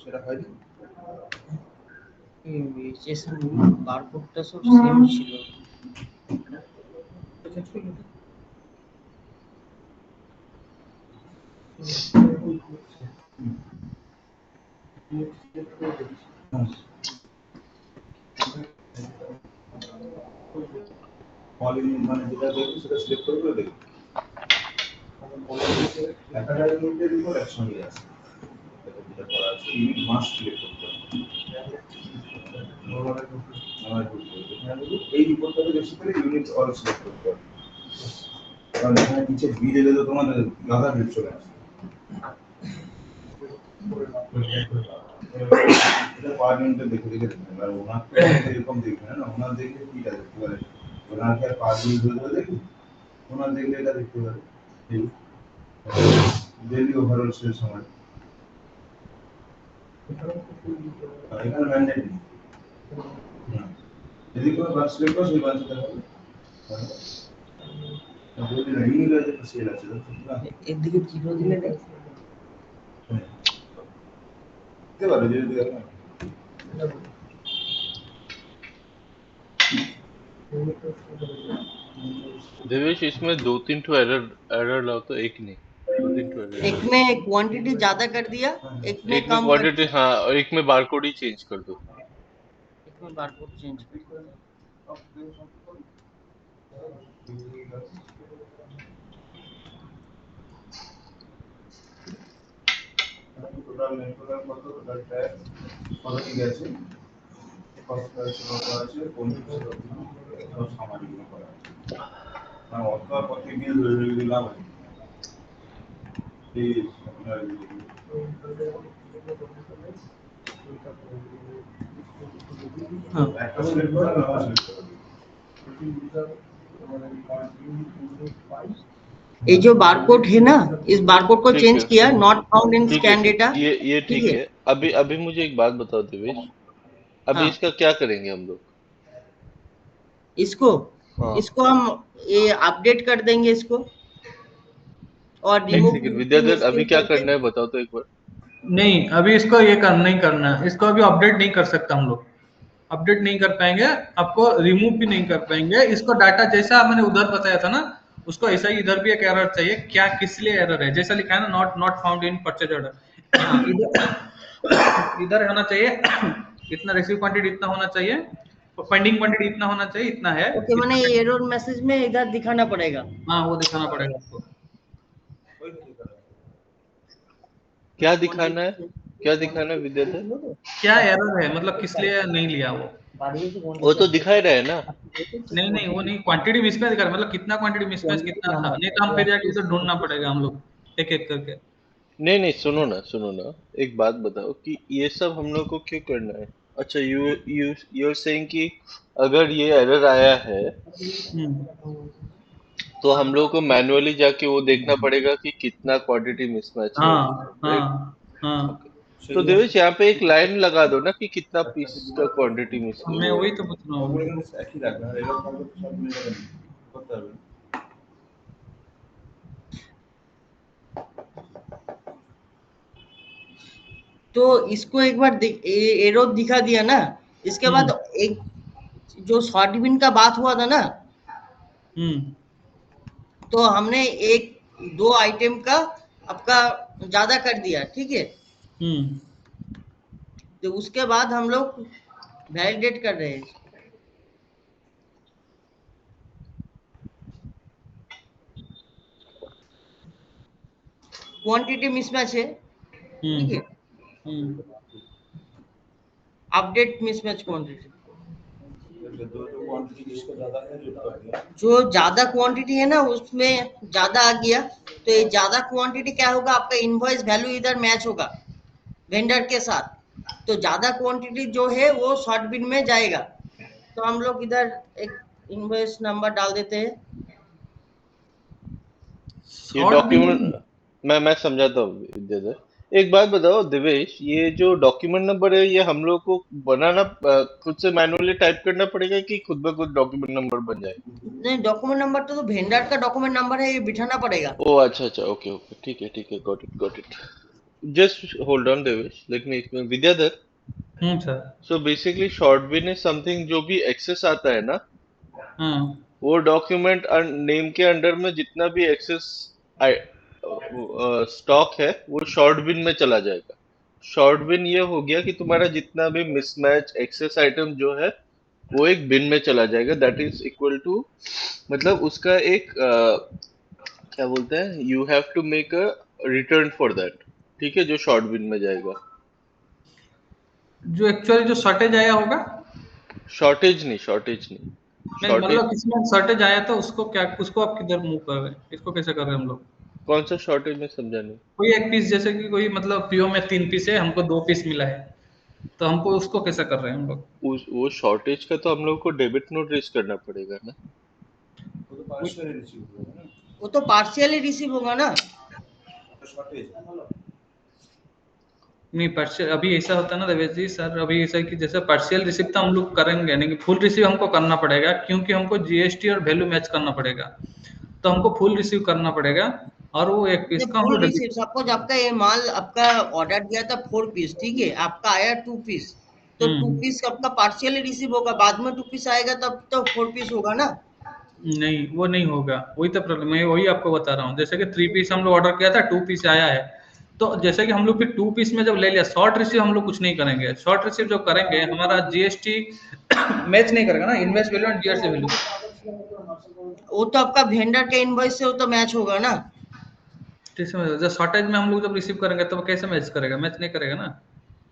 Speaker 4: সেটা হয়নি।
Speaker 1: বারকোডটা সব সেম ছিল।
Speaker 4: মানে যেটা দেখবি সেটা সিলেক্ট করে দেখবি। একটা ইউনিটের রিপোর্ট একসঙ্গে আছে। যেটা করা আছে ইউনিট মাস সিলেক্ট করতে হবে। এই রিপোর্টটাতে বেসিক্যালি ইউনিট অল সিলেক্ট করতে হবে। কারণ এখানে নিচে বি দিলে তো তোমাদের গাদা বিল চলে আসে। এটা পার মিনিটে দেখে দেখবেন। আর ওনার এরকম দেখবেন না, ওনার দেখলে কিটা দেখতে পারে। ওনার কি আর পার মিনিট ধরে দেখি? ওনার দেখলে এটা দেখতে পারে। ডেইলি ওভারঅল সেল সময়। এখানে ম্যান্ডেট নেই। যদি কোনো বাস সিলেক্ট করো সেই বাসটা হবে। যদি না ইউনিট আছে তো সেল আছে।
Speaker 1: এদিকে জিরো দিলে দেখ।
Speaker 4: দিতে পারো যদি দেখো।
Speaker 2: देवेश इसमें 2-3 ठो एरर एरर लाओ तो एक नहीं 2-3 ठो एरर
Speaker 1: एक में क्वांटिटी ज्यादा कर दिया, एक में
Speaker 2: एक में
Speaker 1: कम कर
Speaker 2: क्वांटिटी
Speaker 1: दिया,
Speaker 2: हाँ और एक में बारकोड ही चेंज कर दो।
Speaker 1: एक में बारकोड चेंज कर दिया।
Speaker 4: টোটাল নেটওয়ার্ক কত টোটাল ট্যাগ কত কি গেছে কত আছে কোন কিছু সব সামাজিক করা আছে না অত প্রতি বিল ধরে দিলাম এই আপনার
Speaker 1: हाँ,
Speaker 4: একটা সিলেক্ট করা না সিলেক্ট করা
Speaker 1: ये जो बारकोड है ना, इस बारकोड को
Speaker 2: ठीक
Speaker 1: चेंज
Speaker 2: है
Speaker 1: किया, नॉट फाउंड इन
Speaker 2: ठीक है
Speaker 1: स्कैन डेटा।
Speaker 2: ये
Speaker 1: ठीक
Speaker 2: ठीक
Speaker 1: है,
Speaker 2: है। अभी अभी मुझे एक बात बताओ देवेश, अभी
Speaker 1: हाँ,
Speaker 2: इसका क्या करेंगे हम लोग?
Speaker 1: इसको
Speaker 2: हाँ
Speaker 1: इसको हम ये अपडेट कर देंगे इसको, और
Speaker 3: एक
Speaker 1: रिमूव
Speaker 2: सेकंड
Speaker 1: ग्रुपिंग
Speaker 2: विद्याधर अभी
Speaker 1: स्कीम
Speaker 2: क्या
Speaker 1: करके।
Speaker 2: करना है बताओ तो एक बार।
Speaker 3: नहीं, अभी इसको ये कर नहीं करना है, इसको अभी अपडेट नहीं कर सकता हम लोग, अपडेट नहीं कर पाएंगे, आपको रिमूव भी नहीं कर पाएंगे। इसको डाटा जैसा मैंने उधर बताया था ना, उसको ऐसा ही इधर भी एक एरर चाहिए। क्या किस लिए एरर है, जैसा लिखा है ना, not not found in purchase order, इधर इधर होना चाहिए इतना रिसीव क्वांटिटी इतना होना चाहिए, पेंडिंग क्वांटिटी इतना होना चाहिए, इतना है
Speaker 1: ओके, मैंने
Speaker 3: इतना।
Speaker 1: ये एरर मैसेज में इधर दिखाना पड़ेगा।
Speaker 3: हाँ, वो दिखाना पड़ेगा आपको।
Speaker 4: ওই তো ঠিক আছে
Speaker 2: क्या दिखाना है, क्या दिखाना है विद्याधर?
Speaker 3: क्या एरर है, मतलब किस लिए नहीं लिया वो।
Speaker 2: वो तो दिखा ही रहा है ना।
Speaker 3: नहीं नहीं, वो नहीं, क्वांटिटी मिसमैच कर, मतलब कितना क्वांटिटी मिसमैच कितना था, नहीं तो हम फिर जाके इधर ढूंढना पड़ेगा हम लोग एक एक करके।
Speaker 2: नहीं नहीं सुनो ना, एक बात बताओ कि ये सब हम लोग को क्यों करना है? अच्छा यू आर सेइंग कि अगर ये एरर आया है तो हम लोग को मैन्युअली जाके वो देखना पड़ेगा कि कितना क्वांटिटी मिसमैच है,
Speaker 3: हाँ हाँ
Speaker 2: राइट?
Speaker 3: हाँ,
Speaker 2: तो देवेश यहाँ पे एक लाइन लगा दो ना कि कितना पीस का क्वांटिटी मिस
Speaker 3: मैं
Speaker 2: वो
Speaker 3: वही तो पूछ रहा
Speaker 4: ওগুলো
Speaker 3: हूँ।
Speaker 4: কিন্তু একই রাখবে আর এরকম থাকলে তো সব মিলে যাবে করতে হবে
Speaker 1: तो इसको एक बार एरो दिखा दिया ना, इसके बाद एक जो शॉर्ट बिन का बात हुआ था ना, तो हमने एक दो आइटम का आपका ज्यादा कर दिया, ठीक है। तो उसके बाद हम लोग वैलिडेट कर रहे हैं। क्वांटिटी मिसमैच है, ठीक है, अपडेट मिसमैच क्वांटिटी।
Speaker 4: जो क्वांटिटी जिसका ज्यादा है रेट कर दिया।
Speaker 1: जो ज्यादा क्वांटिटी है ना उसमें ज्यादा आ गया, तो ये ज्यादा क्वांटिटी क्या होगा, आपका इनवॉइस वैल्यू इधर मैच होगा वेंडर के साथ, तो ज्यादा क्वांटिटी जो है वो शॉर्ट बिन में जाएगा। तो हम लोग इधर एक इनवॉइस नंबर डाल देते हैं।
Speaker 2: ये
Speaker 3: शॉर्ट बिन
Speaker 2: डॉक्यूमेंट मैं समझाता हूँ विद्याधर। एक बात बताओ देवेश, ये जो डॉक्यूमेंट नंबर है ये हम लोग को बनाना खुद से मैनुअली टाइप करना पड़ेगा कि खुद ब खुद डॉक्यूमेंट नंबर बन जाए?
Speaker 1: नहीं, डॉक्यूमेंट नंबर तो वेंडर का डॉक्यूमेंट नंबर है, ये बिठाना पड़ेगा।
Speaker 2: ओ अच्छा अच्छा, ओके ओके, ठीक है, got it. Just hold on Devesh, let me explain Vidyadhar.
Speaker 3: Sir.
Speaker 2: So basically short bin is something जो भी एक्सेस आता है ना, वो डॉक्यूमेंट नेम के अंडर में जितना भी एक्सेस स्टॉक है वो शॉर्ट बिन में चला जाएगा। शॉर्ट बिन ये हो गया कि तुम्हारा जितना भी मिसमैच एक्सेस आइटम जो है वो एक बिन में चला जाएगा, दैट इज इक्वल टू, मतलब उसका एक क्या बोलते हैं, you have to make a return for that, ठीक है, जो शॉर्ट बिन में जाएगा।
Speaker 3: जो एक्चुअली जो शॉर्टेज आया होगा,
Speaker 2: शॉर्टेज नहीं,
Speaker 3: नहीं
Speaker 2: शॉर्टेज
Speaker 3: मतलब किसी में शॉर्टेज आया तो उसको क्या, उसको आप किधर मूव कर रहे हैं, इसको कैसे कर रहे हैं हम लोग?
Speaker 2: कौन सा शॉर्टेज में समझा नहीं।
Speaker 3: कोई एक पीस, जैसे कि कोई मतलब पीओ में 3 पीस है, हमको 2 पीस मिला है, तो हमको उसको कैसे कर रहे हैं हम लोग?
Speaker 2: वो शॉर्टेज का तो हम लोग को डेबिट नोट रेज करना पड़ेगा ना।
Speaker 4: वो तो पार्शियल रिसीव होगा ना,
Speaker 1: वो तो पार्शियली रिसीव होगा ना।
Speaker 4: तो शॉर्टेज
Speaker 3: नहीं पार्शियल, अभी ऐसा होता है ना देवेश जी सर, अभी ऐसा है कि जैसे पार्शियल रिसीव तो हम लोग करेंगे नहीं, फुल रिसीव हमको करना पड़ेगा, क्योंकि हमको जीएसटी और वैल्यू मैच करना पड़ेगा, तो हमको फुल रिसीव करना पड़ेगा, और वो एक पीस का हम
Speaker 1: फुल
Speaker 3: लोग
Speaker 1: रिसीव, सपोज आपका ये माल आपका ऑर्डर दिया था 4 पीस, ठीक है, आपका आया 2 पीस, तो 2 पीस आपका पार्शियली रिसीव होगा, बाद में 2 पीस आएगा तब तो 4 पीस होगा ना।
Speaker 3: नहीं वो नहीं होगा, वही तो प्रॉब्लम है, वही आपको बता रहा हूँ। जैसे कि 3 पीस हम लोग ऑर्डर किया था, 2 पीस आया है, तो जैसे कि हम लोग फिर 2 पीस में जब ले लिया, शॉर्ट रिसीव हम लोग कुछ नहीं करेंगे। शॉर्ट रिसीव जो करेंगे हमारा जीएसटी मैच नहीं करेगा ना, invest value and GST value.
Speaker 1: वो तो आपका वेंडर के इनवॉइस से वो तो मैच होगा ना।
Speaker 3: जब शॉर्टेज में हम लोग जब रिसीव करेंगे तो कैसे मैच करेगा? मैच नहीं करेगा ना।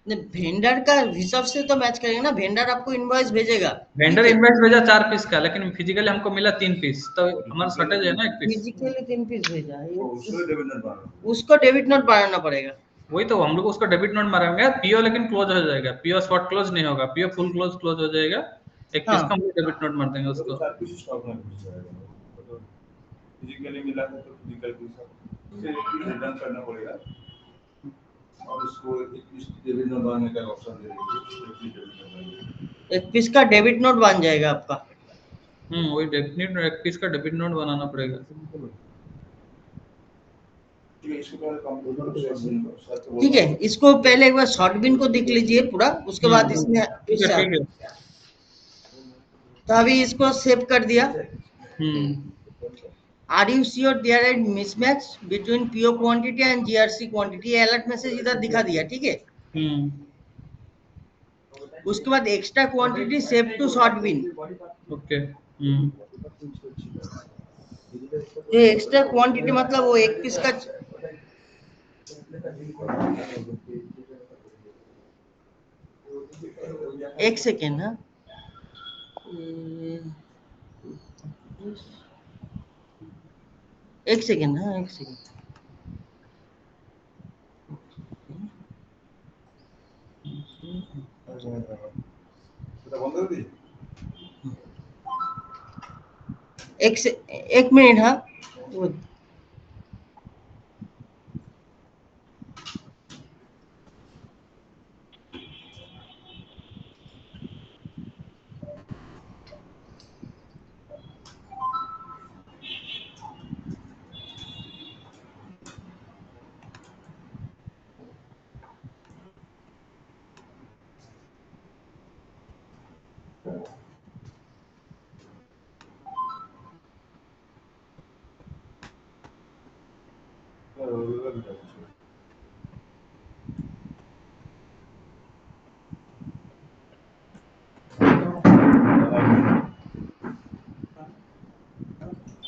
Speaker 1: वेंडर का हिसाब से तो मैच करेगा ना, वेंडर आपको इनवॉइस भेजेगा,
Speaker 3: वेंडर
Speaker 1: ठीक है।
Speaker 3: इन्वेस्ट भेजा 4 पीस का, लेकिन फिजिकली हमको मिला 3 पीस, तो हमारा शॉर्टेज है ना 1 पीस।
Speaker 1: फिजिकली 3 पीस भेजा है,
Speaker 4: तो उसको डेबिट नोट बनाना।
Speaker 1: उसको डेबिट नोट बनाना पड़ेगा।
Speaker 3: वही तो हम लोग उसको डेबिट नोट मारेंगे, पीओ लेकिन क्लोज हो जाएगा, पीओ स्पॉट क्लोज नहीं होगा, पीओ फुल क्लोज हो जाएगा। 1 पीस का
Speaker 1: हाँ,
Speaker 3: हम लोग डेबिट नोट मार देंगे
Speaker 4: तो
Speaker 3: उसको।
Speaker 4: 4 पीस स्टॉक में घुस जाएगा, तो फिजिकली मिला है तो फिजिकल पीस से रिटर्न करना पड़ेगा, और उसको एक पीस डेबिट नोट बनाने का ऑप्शन दे देंगे।
Speaker 1: 1 पीस का डेबिट नोट बन जाएगा आपका।
Speaker 3: वही डेबिट 1 पीस का डेबिट नोट बनाना पड़ेगा।
Speaker 4: ठीक है, इसको पहले कंप्यूटर
Speaker 1: ठीक है, इसको पहले एक बार शॉर्ट बिन को देख लीजिए पूरा, उसके बाद इसमें
Speaker 3: ठीक है
Speaker 1: इससे
Speaker 3: ठीक है।
Speaker 1: तो अभी इसको सेव कर दिया।
Speaker 3: Hmm
Speaker 1: are you sure there are mismatch between PO quantity and GRC quantity, alert message इधर दिखा दिया, ठीक है।
Speaker 3: हम्म
Speaker 1: उसके बाद extra quantity save to short bin.
Speaker 3: Okay.
Speaker 1: जो एक्स्ट्रा क्वांटिटी मतलब वो 1 पीस का, एक सेकेंड, हाँ, एक सेकेंड, हाँ, एक सेकेंड।
Speaker 4: এটা বন্ধ করে দিই।
Speaker 1: एक मिनट, हाँ, वो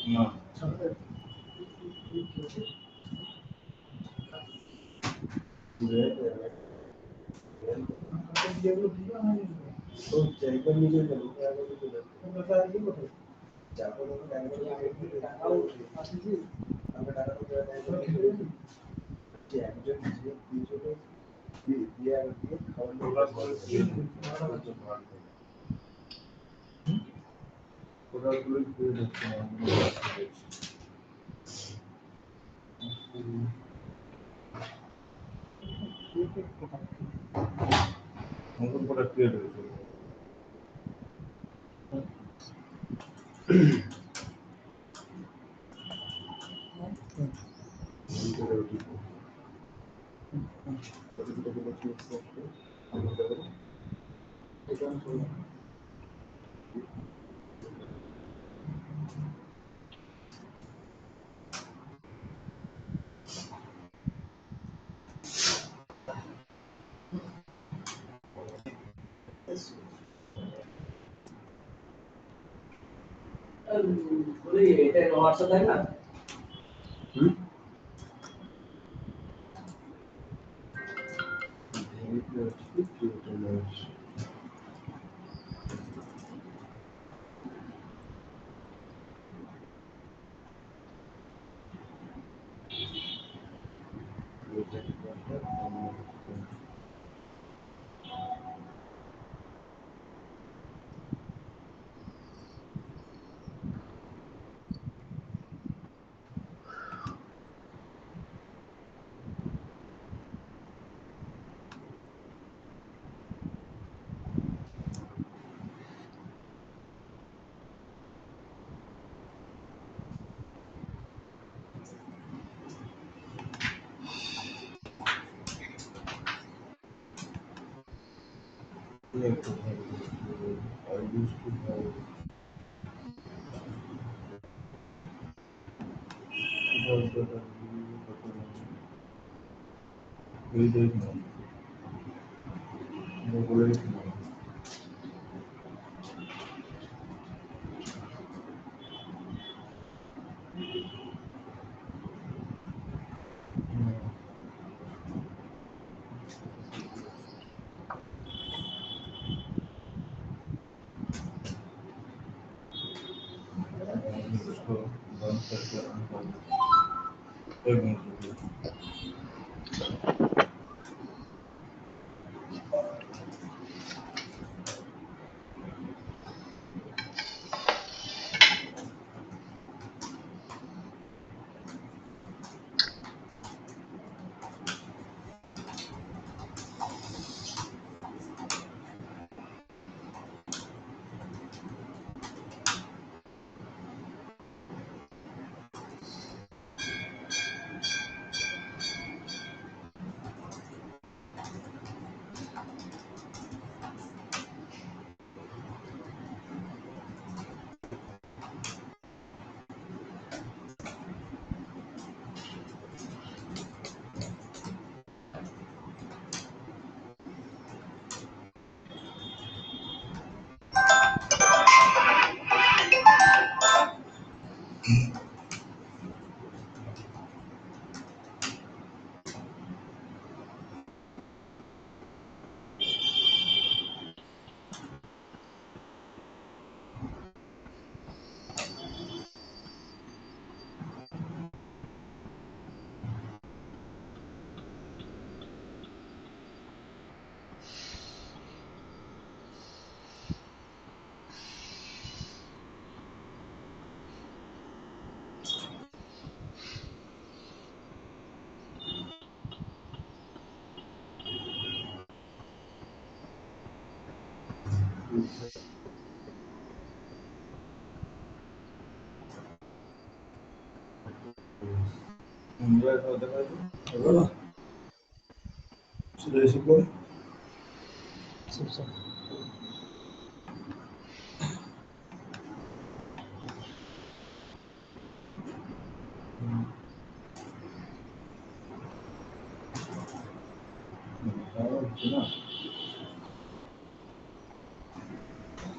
Speaker 4: না
Speaker 1: व्हाट्सएप है ना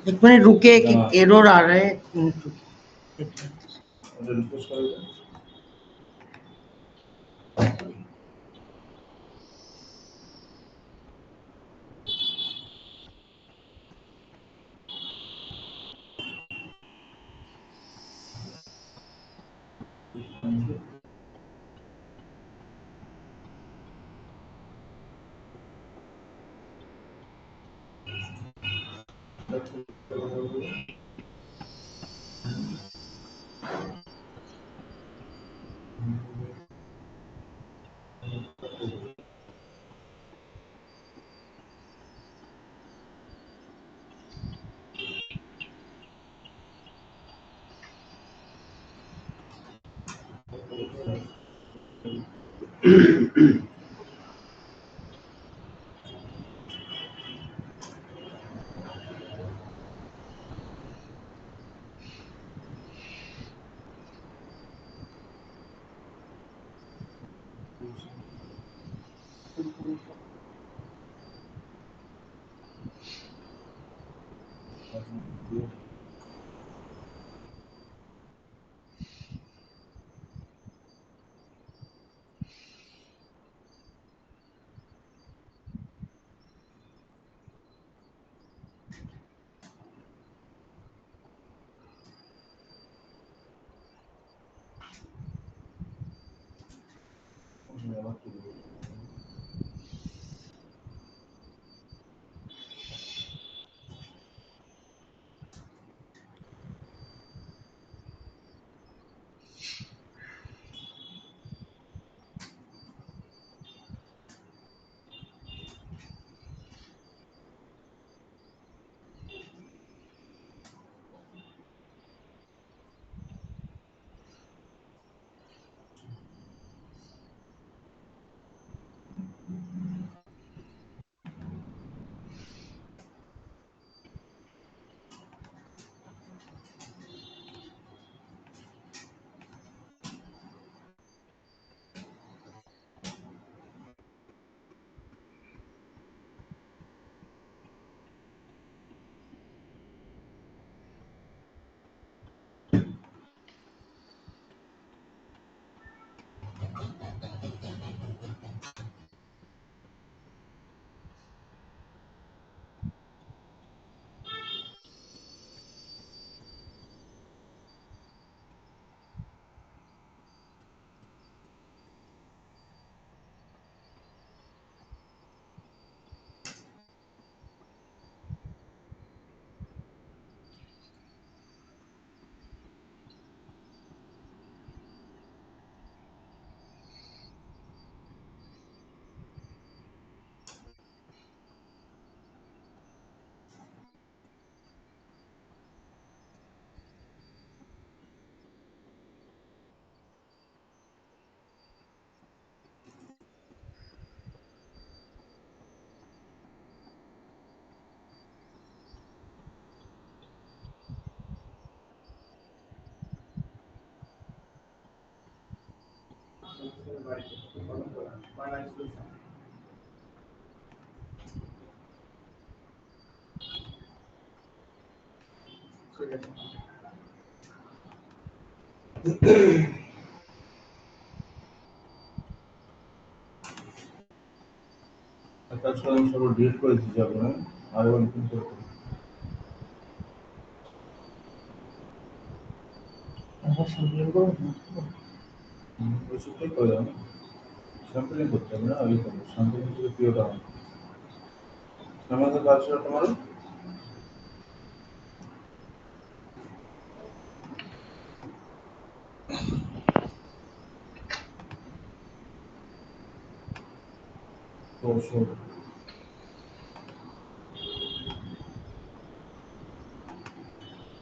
Speaker 1: एक मिनट रुके एक एरर आ रहा है एक मिनट रुकिए
Speaker 4: কাজ করে আমি সব ডিলিট করে দিতে যাবো না আর ওয়ান কিন্তু ওইসবটাই করে দাও স্যাম্পলিং করতে হবে না ওই স্যাম্পলিং থেকে প্রিয়টা হয় আমাদের কাজ ছিল তোমার तो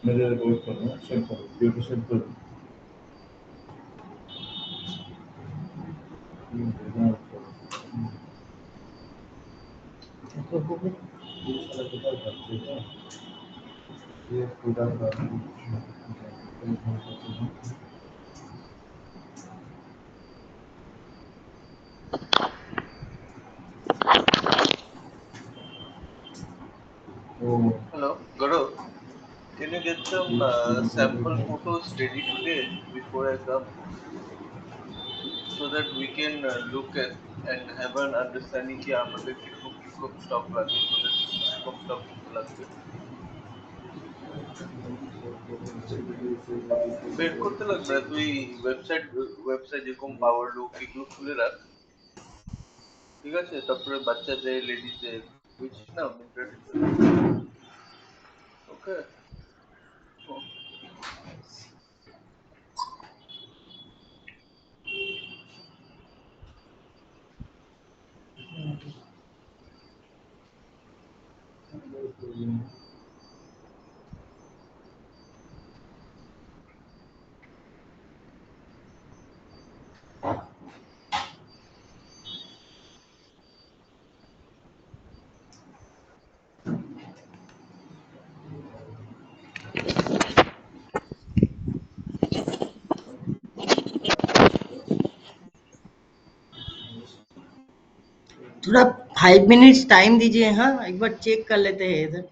Speaker 4: मेरे वेट करना सेट करो वीडियो सेट करो ये सारा कितना करते हैं ये पूरा तो
Speaker 2: Hello, Gaurav. Can you get some sample photos ready today before I come so that we can look at and have an understanding কি আমাদের কিরকম কিরকম স্টক লাগবে তোদের কিরকম স্টক লাগবে বের করতে লাগবে না তুই ওয়েবসাইট যেরকম পাওয়ার লুক এগুলো খুলে রাখ ঠিক আছে তারপরে বাচ্চাদের লেডিজদের বুঝছিস না মিন্ত্রা টিন্ত্রা
Speaker 1: थोड़ा 5 मिनट्स टाइम दीजिए, हाँ एक बार चेक कर लेते हैं इधर।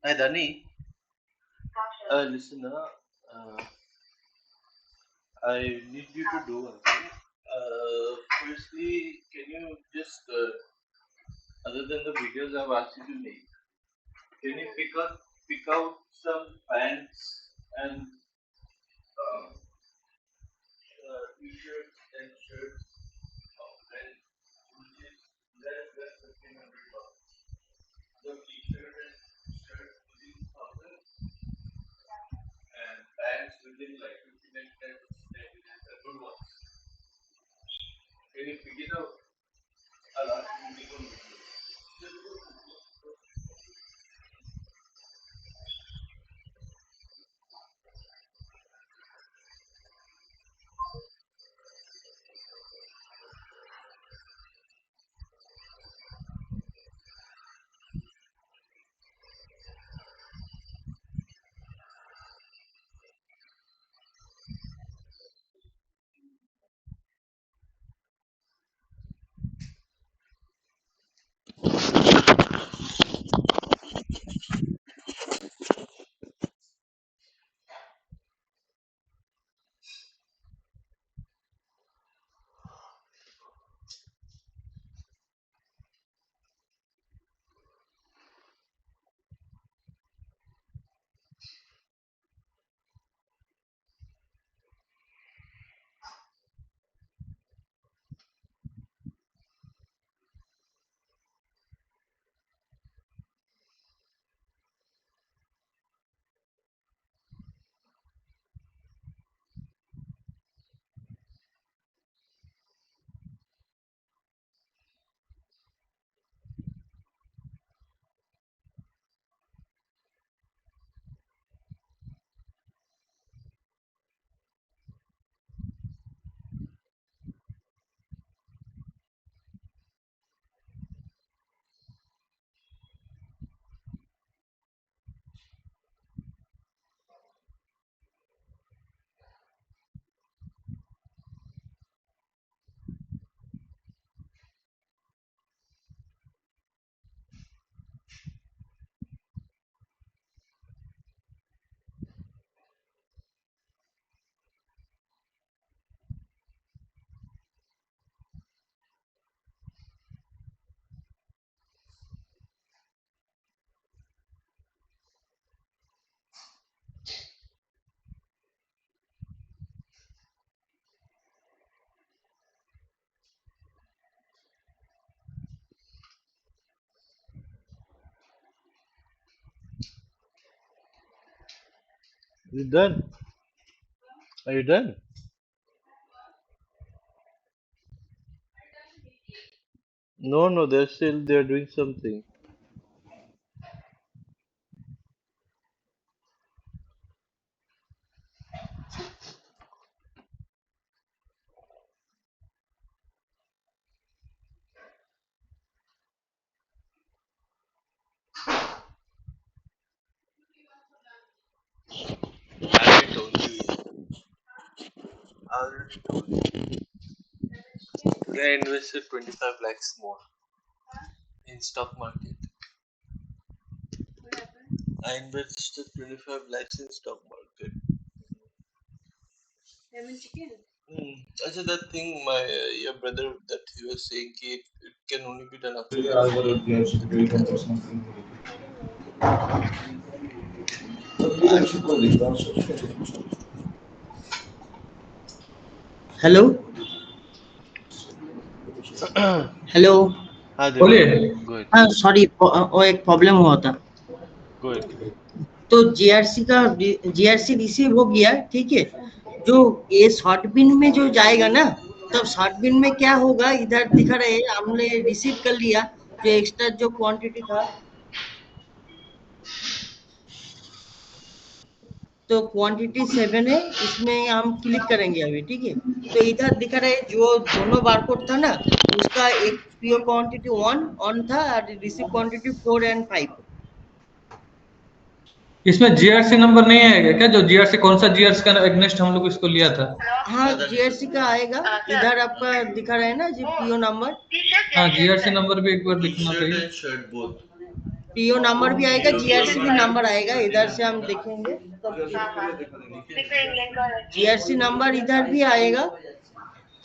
Speaker 2: Hi, Dani. Listen, I need you to do one thing. Firstly, can you just, other than the videos I've asked you to make, can you pick out some pants and t-shirts and shirts and which is less than $1,500. The t-shirt and shirt within 1,000 and pants within like 59 the good ones. Can you pick it out? I'll ask you to make one video. You done? Are you done? No, no, they're doing something. I already told you. I already told you. Today I invested 25 lakhs more in stock market. I invested 25 lakhs in stock market. Also that thing my your brother that he was saying it can only be done after
Speaker 4: I got a guess to do something.
Speaker 1: Hello hello
Speaker 2: हाँ देवी
Speaker 3: बोलिए।
Speaker 2: go ahead
Speaker 1: हाँ sorry वो एक problem हुआ था
Speaker 2: go ahead
Speaker 1: तो GRC receive हो गया ठीक है जो ये शॉर्ट बिन में जो जाएगा ना तब शॉर्ट बिन में क्या होगा इधर दिखा रहे हमने रिसीव कर लिया जो एक्स्ट्रा जो क्वांटिटी था तो क्वांटिटी 7 है इसमें हम क्लिक करेंगे अभी ठीक है तो इधर दिखा रहे जो दोनों बारकोड था ना उसका एक पीओ क्वांटिटी 1 ऑन था और रिसीव क्वांटिटी 4 एंड 5
Speaker 3: इसमें जीआरसी नंबर नहीं आएगा क्या? जो जीआरसी कौन सा जीआरसी का अगेंस्ट हम लोग इसको लिया था?
Speaker 1: हाँ जीआरसी का आएगा इधर आपका दिखा रहा है ना जी पीओ नंबर
Speaker 3: हाँ, जीआरसी नंबर भी एक बार दिखना
Speaker 2: t-shirt
Speaker 3: चाहिए।
Speaker 2: and shirt both
Speaker 1: PO number भी आएगा, जीआरसी भी नंबर आएगा, इधर से हम देखेंगे तो जीआरसी नंबर इधर भी आएगा।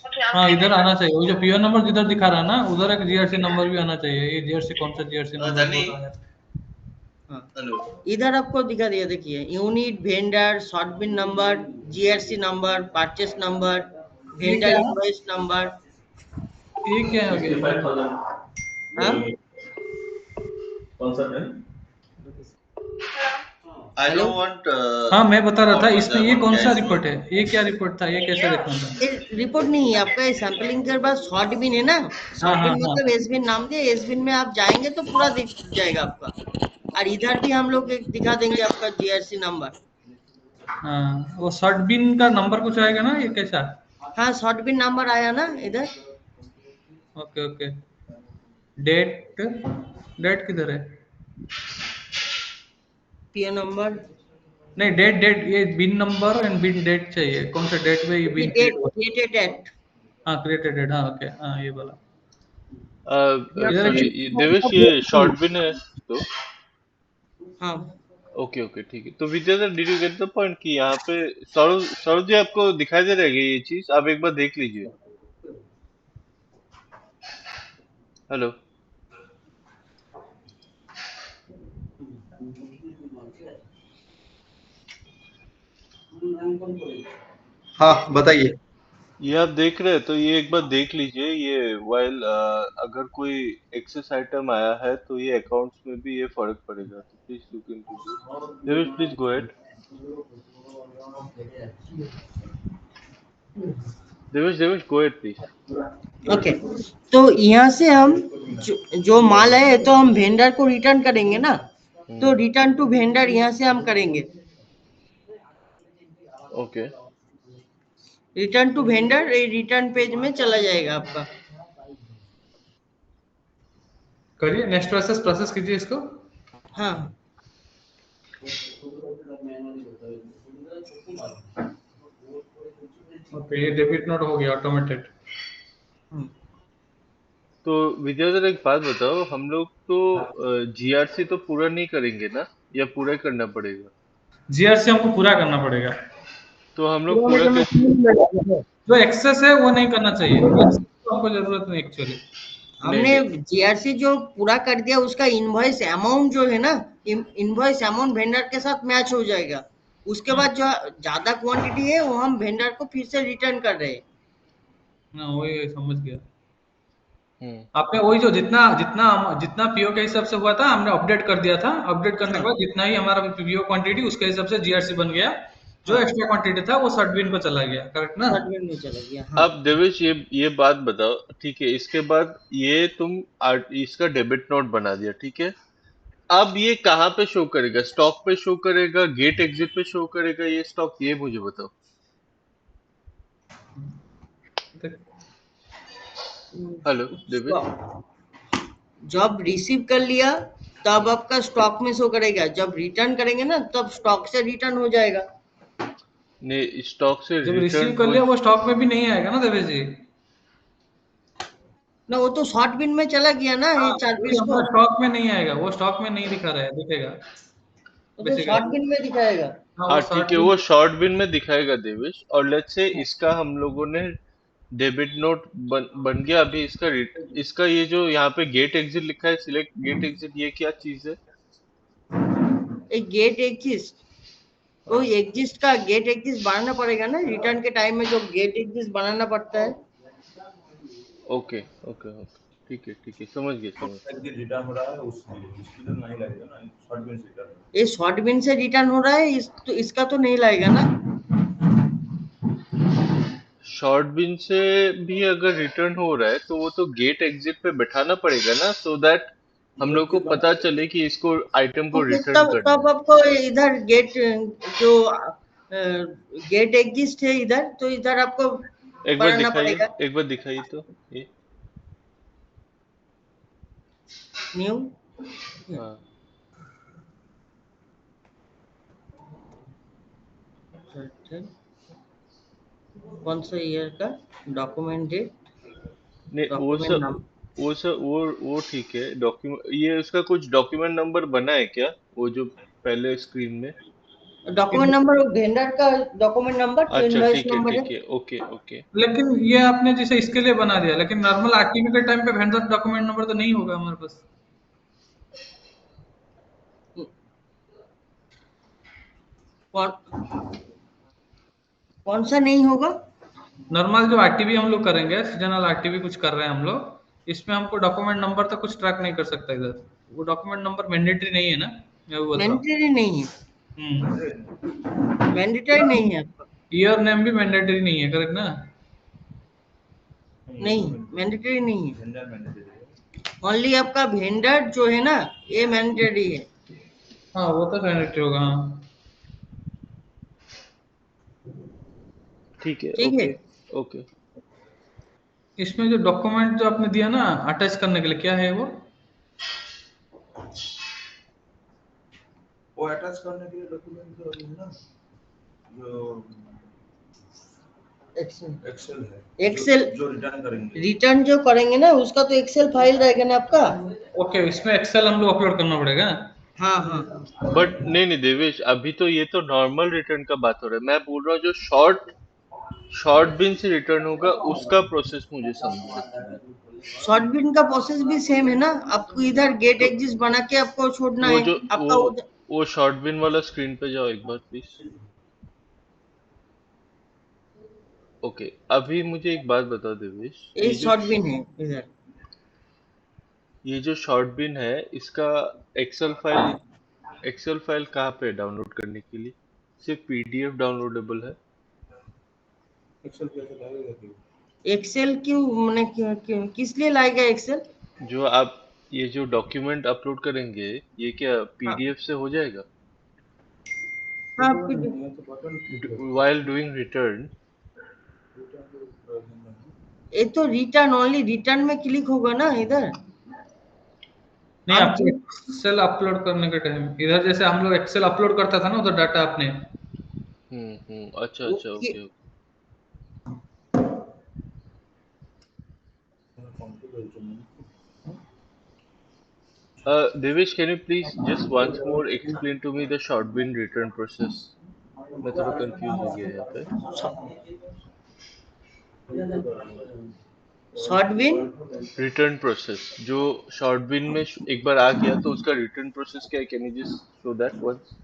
Speaker 3: हाँ इधर आना चाहिए, वो जो पीओ नंबर जिधर दिखा रहा है ना उधर एक जीआरसी नंबर भी आना चाहिए। ये जीआरसी कौन सा जीआरसी नंबर बोल रहा है?
Speaker 1: हाँ, इधर आपको दिखा दिया, देखिए unit, vendor, short bin number, GRC number, purchase number,
Speaker 3: ये
Speaker 1: वेंडर
Speaker 3: क्या है?
Speaker 1: Invoice number.
Speaker 3: ये क्या हो गया?
Speaker 1: हाँ
Speaker 4: कौन सा है?
Speaker 2: I
Speaker 1: हेलो,
Speaker 2: don't want
Speaker 3: हाँ मैं बता रहा था
Speaker 2: orders,
Speaker 3: इसमें
Speaker 2: I
Speaker 3: ये
Speaker 2: want
Speaker 3: कौन सा
Speaker 2: cash
Speaker 3: रिपोर्ट
Speaker 2: flow.
Speaker 3: है? ये क्या रिपोर्ट था? ये कैसे देखना था?
Speaker 1: ये रिपोर्ट नहीं है आपका, ये सैंपलिंग के बाद शॉर्ट बिन है ना,
Speaker 3: हाँ
Speaker 1: शॉर्ट
Speaker 3: हाँ
Speaker 1: बिन
Speaker 3: हाँ
Speaker 1: मतलब एस बिन नाम दिया, एस बिन में आप जाएंगे तो पूरा दिख जाएगा आपका। और इधर भी हम लोग एक दिखा देंगे आपका जीआरसी नंबर।
Speaker 3: हाँ, वो शॉर्ट बिन का नंबर कुछ आएगा ना, ये कैसा?
Speaker 1: हाँ, शॉर्ट बिन नंबर आया ना इधर।
Speaker 3: Okay okay. डेट, डेट किधर है?
Speaker 1: पीओ नंबर,
Speaker 3: नहीं डेट, डेट ये bin number and bin date चाहिए। कौन सा डेट पे ये
Speaker 1: ये
Speaker 3: बिन
Speaker 1: डेट
Speaker 3: क्रिएट हुआ?
Speaker 1: Created date.
Speaker 3: हाँ क्रिएटेड डेट, हाँ ओके, हाँ ये वाला। इधर
Speaker 2: सॉरी
Speaker 3: एक
Speaker 2: देवेश, ये शॉर्ट बिन है तो
Speaker 1: हाँ
Speaker 2: ओके ओके ठीक है। तो Vidyadhar, did you get the point कि यहाँ पे सौरभ सौरभ जी आपको दिखाई दे रहेगी ये चीज, आप एक बार देख लीजिए। हेलो।
Speaker 5: हाँ बताइए।
Speaker 2: ये आप देख रहे हैं तो ये एक बार देख लीजिए। ये वाइल अगर कोई एक्सेस आइटम आया है तो ये अकाउंट्स में भी ये फर्क पड़ेगा, तो please look into this. Devesh please go ahead. Devesh Devesh go ahead please.
Speaker 1: Okay. तो यहाँ से हम जो माल है तो हम वेंडर को रिटर्न करेंगे ना, तो रिटर्न टू वेंडर यहाँ से हम करेंगे।
Speaker 2: Okay
Speaker 1: return to vendor return page में चला जाएगा आपका।
Speaker 3: करिए, नेक्स्ट प्रोसेस प्रोसेस कीजिए इसको।
Speaker 1: हाँ
Speaker 3: ओके, ये डेबिट नोट हो गया ऑटोमेटेड।
Speaker 2: तो विद्याधर एक बात बताओ, हम लोग तो जीआरसी तो पूरा नहीं करेंगे ना, या पूरा करना पड़ेगा?
Speaker 3: जीआरसी हमको पूरा करना पड़ेगा।
Speaker 2: तो हम लोग पूरा कैसे?
Speaker 3: जो एक्सेस है वो नहीं करना चाहिए, एक्सेस तो हमको जरूरत नहीं एक्चुअली।
Speaker 2: नहीं
Speaker 1: हमने
Speaker 2: नहीं
Speaker 1: जीआरसी जो पूरा कर दिया, उसका इनवॉइस अमाउंट जो है ना, इनवॉइस अमाउंट वेंडर के साथ मैच हो जाएगा। उसके बाद जो ज्यादा क्वांटिटी है वो हम वेंडर को फिर से रिटर्न कर रहे हैं।
Speaker 3: हाँ वही समझ गया।
Speaker 2: हम्म
Speaker 3: आपने वही जो जितना जितना जितना पीओ के हिसाब से हुआ था हमने अपडेट कर दिया था। अपडेट करने के
Speaker 1: हाँ,
Speaker 3: बाद जितना ही हमारा पीओ क्वांटिटी उसके हिसाब से जीआरसी बन गया। जो
Speaker 1: हाँ,
Speaker 3: एक्स्ट्रा क्वांटिटी था वो शॉर्ट बिन पे चला गया, करेक्ट ना?
Speaker 1: शॉर्ट बिन में चला गया। हाँ,
Speaker 2: अब देवेश ये बात बताओ, ठीक है, इसके बाद ये तुम इसका डेबिट नोट बना दिया, ठीक है। अब ये कहाँ पे शो करेगा? स्टॉक पे शो करेगा, गेट एग्जिट पे शो करेगा ये स्टॉक, ये मुझे बताओ। हेलो देवेश।
Speaker 1: जब रिसीव कर लिया तब आपका स्टॉक में शो करेगा, जब रिटर्न करेंगे ना तब स्टॉक से रिटर्न हो जाएगा।
Speaker 2: ने स्टॉक से
Speaker 3: जब रिसीव
Speaker 2: रिटर्न
Speaker 3: कर
Speaker 2: हो।
Speaker 3: लिया वो स्टॉक में भी नहीं आएगा ना देवेश जी?
Speaker 1: ना, वो तो शॉर्ट बिन में चला गया ना, ये
Speaker 3: हाँ,
Speaker 1: चार
Speaker 3: वही
Speaker 1: पीस को।
Speaker 3: हमारा स्टॉक में नहीं आएगा, वो स्टॉक में नहीं दिखा रहा है, दिखेगा
Speaker 1: वो तो शॉर्ट
Speaker 3: बेसिकली।
Speaker 1: बिन में दिखाएगा।
Speaker 3: हाँ वो
Speaker 2: हाँ
Speaker 3: शॉर्ट
Speaker 2: ठीक है,
Speaker 3: बिन।
Speaker 2: वो शॉर्ट बिन में दिखाएगा देवेश। और लेट्स से इसका हम लोगों ने डेबिट नोट बन गया अभी इसका इसका ये जो यहाँ पे गेट एग्जिट लिखा है, सिलेक्ट गेट एग्जिट, ये क्या चीज है?
Speaker 1: एक गेट एग्जिस्ट, वो एग्जिस्ट का गेट एग्जिस्ट बनाना पड़ेगा ना, रिटर्न के टाइम में जो गेट एग्जिस्ट बनाना पड़ता है।
Speaker 2: ओके ओके ओके ठीक है, समझ गए समझ।
Speaker 4: एग्जिट रिटर्न हो रहा है उसकी तो नहीं लगेगा ना, शॉर्ट बिन से रिटर्न।
Speaker 1: ये शॉर्ट बिन से रिटर्न हो रहा है, इसका तो नहीं लाएगा ना।
Speaker 2: शॉर्ट बिन से भी अगर रिटर्न हो रहा है तो वो तो गेट एग्जिट पे बैठाना पड़ेगा ना, सो दैट हम लोग को पता चले कि इसको आइटम को
Speaker 1: तो फिर
Speaker 2: रिटर्न
Speaker 1: तब
Speaker 2: करना
Speaker 1: तब
Speaker 2: है।
Speaker 1: आपको इधर गेट जो गेट एग्जिस्ट है इधर, तो इधर आपको
Speaker 2: एक बार
Speaker 1: बनाना
Speaker 2: दिखाइए,
Speaker 1: पड़ेगा।
Speaker 2: एक बार दिखाइए तो ये।
Speaker 1: न्यू,
Speaker 2: हाँ
Speaker 1: कौन सा ईयर का डॉक्यूमेंट डेट,
Speaker 2: नहीं, वो
Speaker 1: डॉक्यूमेंट
Speaker 2: सब
Speaker 1: नाम।
Speaker 2: वो सर वो ठीक है। डॉक्यूमेंट ये उसका कुछ डॉक्यूमेंट नंबर बना है क्या, वो जो पहले स्क्रीन में?
Speaker 1: डॉक्यूमेंट नंबर वेंडर का डॉक्यूमेंट नंबर जो
Speaker 2: अच्छा
Speaker 1: इनवॉइस नंबर है।
Speaker 2: ठीक है, ओके ओके।
Speaker 3: लेकिन ये आपने जैसे इसके लिए बना दिया, लेकिन नॉर्मल आरटीवी के टाइम पे वेंडर डॉक्यूमेंट नंबर तो नहीं होगा हमारे पास।
Speaker 1: कौन कौन सा नहीं होगा?
Speaker 3: नॉर्मल जो आरटीवी हम लोग करेंगे, सीजनल आरटीवी कुछ कर रहे हैं हम लोग, इसमें हमको डॉक्यूमेंट नंबर तक कुछ ट्रैक नहीं कर सकता इधर। वो डॉक्यूमेंट नंबर मैंडेटरी नहीं है ना, मैं वो बोल रहा हूँ।
Speaker 1: मैंडेटरी नहीं है, मैंडेटरी नहीं है आपका।
Speaker 3: ईयर नेम भी मैंडेटरी नहीं है, करेक्ट ना?
Speaker 1: नहीं, मैंडेटरी नहीं है।
Speaker 4: वेंडर मैंडेटरी है।
Speaker 1: ओनली आपका वेंडर जो है ना, ये मैंडेटरी है।
Speaker 3: हाँ वो तो मैंडेटरी होगा, हाँ।
Speaker 2: ठीक है,
Speaker 1: ठीक है।
Speaker 2: Okay okay.
Speaker 3: इसमें जो डॉक्यूमेंट जो आपने दिया ना अटैच करने के लिए, क्या है वो?
Speaker 4: वो अटैच करने के लिए डॉक्यूमेंट जो है ना, जो एक्सेल है,
Speaker 1: एक्सेल
Speaker 4: जो रिटर्न करेंगे।
Speaker 1: रिटर्न जो करेंगे ना, उसका तो एक्सेल फाइल रहेगा ना आपका।
Speaker 3: ओके, इसमें एक्सेल हम लोग अपलोड करना पड़ेगा।
Speaker 1: हाँ हाँ।
Speaker 2: बट नहीं देवेश, अभी तो ये तो नॉर्मल रिटर्न का बात हो रहा है। मैं बोल रहा हूँ जो शॉर्ट बिन से रिटर्न होगा उसका प्रोसेस मुझे समझना है।
Speaker 1: शॉर्ट बिन का प्रोसेस भी सेम है ना, आपको इधर गेट
Speaker 2: तो
Speaker 1: एग्जिस्ट बना के आपको छोड़ना
Speaker 2: वो
Speaker 1: है
Speaker 2: जो
Speaker 1: आपका उधर।
Speaker 2: वो शॉर्ट बिन वाला स्क्रीन पे जाओ एक बार प्लीज। ओके, अभी मुझे एक बात बताओ देवेश,
Speaker 1: ये शॉर्ट बिन है इधर।
Speaker 2: ये जो शॉर्ट बिन है इसका एक्सेल फाइल एक्सेल फाइल कहाँ पे डाउनलोड करने के लिए? सिर्फ पीडीएफ डाउनलोडेबल है?
Speaker 4: एक्सेल कैसे लगेगा कि
Speaker 1: एक्सेल क्यों, मैंने किस लिए लाएगा एक्सेल?
Speaker 2: जो आप ये जो डॉक्यूमेंट अपलोड करेंगे ये क्या
Speaker 1: हाँ
Speaker 2: पीडीएफ से हो जाएगा
Speaker 1: हाँ
Speaker 4: ये तो बटन क्लिक है।
Speaker 2: while doing return?
Speaker 1: ये तो रिटर्न, ओनली रिटर्न में क्लिक होगा ना इधर।
Speaker 3: नहीं,
Speaker 1: आप
Speaker 3: आपको एक्सेल अपलोड करने के टाइम इधर जैसे हम लोग एक्सेल अपलोड करता था ना उधर डाटा आपने।
Speaker 2: अच्छा अच्छा,
Speaker 1: okay.
Speaker 2: Okay. Devesh, can you please just once more explain to me the short bin return process? मैं थोड़ा कंफ्यूज हो गया यहाँ पे।
Speaker 1: शॉर्ट बिन
Speaker 2: रिटर्न प्रोसेस जो शॉर्ट बिन में एक बार आ गया तो उसका रिटर्न प्रोसेस क्या है? Can you just show that once?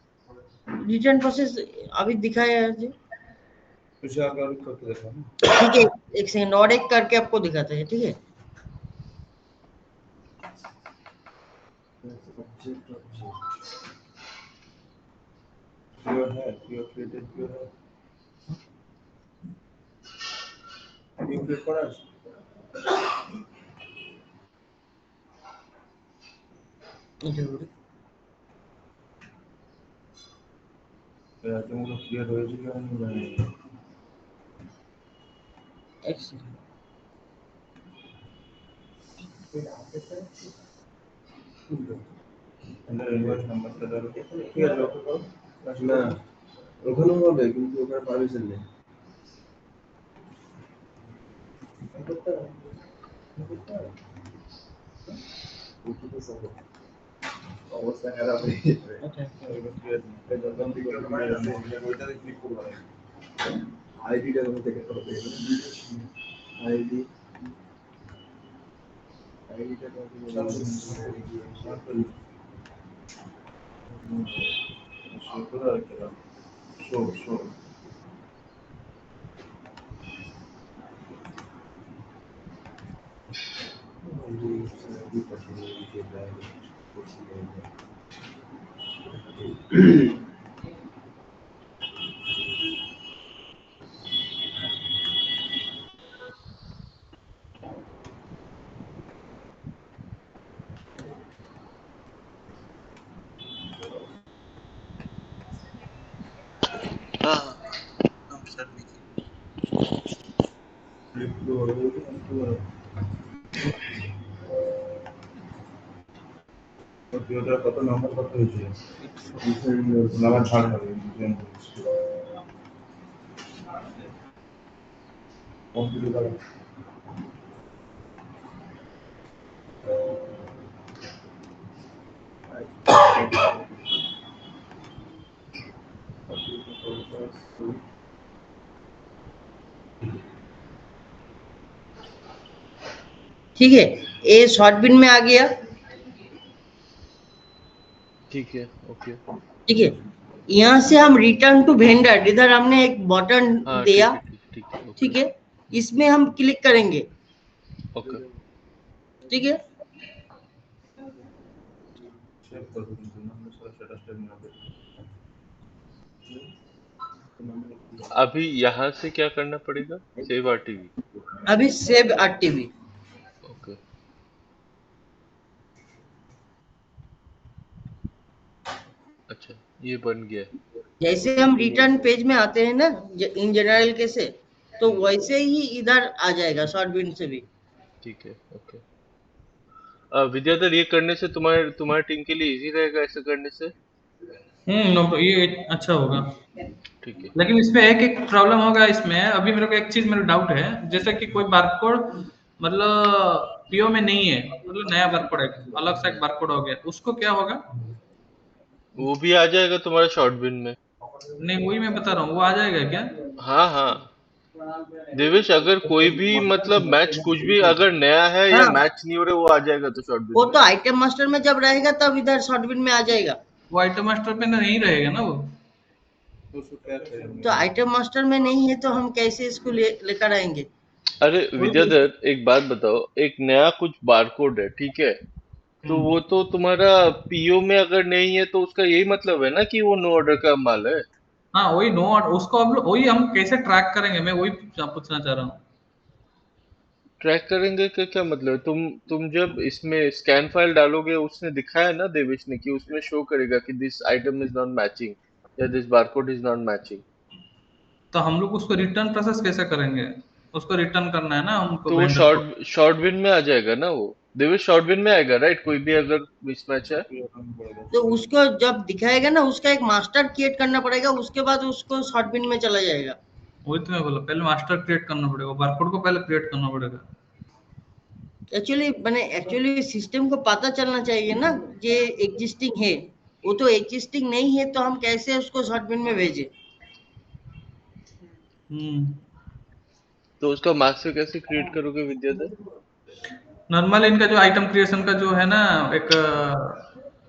Speaker 1: Return process अभी दिखाया है जी।
Speaker 4: पीछे आकर करके देखो ना।
Speaker 1: ठीक है, एक सेकंड और एक करके आपको दिखाते हैं, ठीक है।
Speaker 4: प्योर है, प्योर क्रिएटेड प्योर है। प्योर क्रिएट करा है। तो तुम लोग क्लियर हो चुके हैं नहीं जानेंगे।
Speaker 1: एक सेकंड।
Speaker 4: अंदर इनवॉइस नंबर तो डालो। ठीक है लोग को ना ওখানেও হবে কিন্তু ওখানে পারমিশন নেই অবস্থা খারাপ হয়ে গেছে ওইটাতে ক্লিক করবো আইডিটা থেকে করতে আইডি আইডিটা শো শো ওটা কত নাম্বার কত হয়েছে নাম্বার ছাড় হবে কম্পিউটার
Speaker 1: ठीक है, ये शॉर्ट बिन में आ गया।
Speaker 2: ठीक है, ओके।
Speaker 1: ठीक है, यहाँ से हम रिटर्न टू वेंडर, इधर हमने एक बटन
Speaker 2: हाँ
Speaker 1: दिया।
Speaker 2: ठीक है, ओके
Speaker 1: ठीक है, इसमें हम क्लिक करेंगे।
Speaker 2: ओके।
Speaker 1: ठीक है,
Speaker 4: सेव कर दो तुमको ना, मैं सारा स्टेटस टैग में अपडेट
Speaker 2: अभी यहाँ से क्या करना पड़ेगा? Save RTV.
Speaker 1: अभी सेव आरटीवी।
Speaker 2: ओके, अच्छा ये बन गया।
Speaker 1: जैसे हम रिटर्न पेज में आते हैं ना इन जनरल के से, तो वैसे ही इधर आ जाएगा शॉर्ट बिन से भी।
Speaker 2: ठीक है, ओके। विद्याधर, ये करने से तुम्हारे तुम्हारी टीम के लिए इजी रहेगा ऐसा करने से?
Speaker 3: नो, ये अच्छा होगा।
Speaker 2: ठीक है।
Speaker 3: लेकिन इसमें एक प्रॉब्लम होगा इसमें। अभी मेरे को एक चीज मेरा डाउट है, जैसे कि कोई बारकोड मतलब पीओ में नहीं है, मतलब नया बारकोड है, अलग से एक बारकोड हो गया, उसको क्या होगा?
Speaker 2: वो भी आ जाएगा तुम्हारे शॉर्ट बिन में।
Speaker 3: नहीं, वही मैं बता रहा हूँ, वो आ जाएगा क्या?
Speaker 2: हाँ हाँ देवेश, अगर कोई भी मतलब मैच कुछ भी अगर नया है या
Speaker 1: हाँ,
Speaker 2: मैच नहीं हो रहा, वो आ जाएगा तो शॉर्ट
Speaker 1: वो
Speaker 2: बिन
Speaker 1: तो
Speaker 2: में।
Speaker 1: आइटम मास्टर में जब रहेगा तब इधर शॉर्ट बिन में आ जाएगा।
Speaker 3: वो आइटम मास्टर पे नहीं रहेगा ना वो?
Speaker 4: तो उसको क्या करेंगे?
Speaker 1: तो आइटम मास्टर में नहीं है तो हम कैसे इसको लेकर आएंगे?
Speaker 2: अरे
Speaker 3: वही
Speaker 2: विद्याधर, एक बात बताओ, एक नया कुछ बारकोड है, ठीक है, तो वो तो तुम्हारा पीओ में अगर नहीं है तो उसका यही मतलब है ना कि वो नो ऑर्डर का माल है।
Speaker 3: हाँ, वही नो, उसको अब वही हम कैसे ट्रैक करेंगे, मैं वही पूछना चाह रहा हूँ।
Speaker 2: ट्रैक करेंगे का क्या मतलब है? तुम जब इसमें स्कैन फाइल डालोगे, उसने दिखाया ना देवेश ने कि उसमें शो करेगा कि this item is not matching या this barcode is not matching.
Speaker 3: तो हम लोग उसको रिटर्न प्रोसेस कैसे करेंगे? उसको रिटर्न करना है ना हमको
Speaker 2: तो वो
Speaker 3: वेंडर को।
Speaker 2: शॉर्ट शॉर्ट बिन में आ जाएगा ना वो। देवेश, शॉर्ट बिन में आएगा राइट, कोई भी अगर मिसमैच है।
Speaker 4: क्लियर करना पड़ेगा
Speaker 1: तो
Speaker 4: उसको।
Speaker 1: उसको जब दिखाएगा ना, उसका एक मास्टर क्रिएट करना पड़ेगा, उसके बाद उसको शॉर्ट बिन में चला जाएगा।
Speaker 3: वही तो मैं बोला, पहले मास्टर क्रिएट करना पड़ेगा, बारकोड को पहले क्रिएट करना पड़ेगा।
Speaker 1: एक्चुअली सिस्टम को पता चलना चाहिए ना, ये एग्जिस्टिंग है। वो तो एग्जिस्टिंग नहीं है तो हम कैसे उसको शॉर्ट बिन में भेजे?
Speaker 3: हम्म
Speaker 2: तो उसका मास्टर कैसे क्रिएट करोगे विद्याधर?
Speaker 3: नॉर्मल इनका जो आइटम क्रिएशन का जो है ना, एक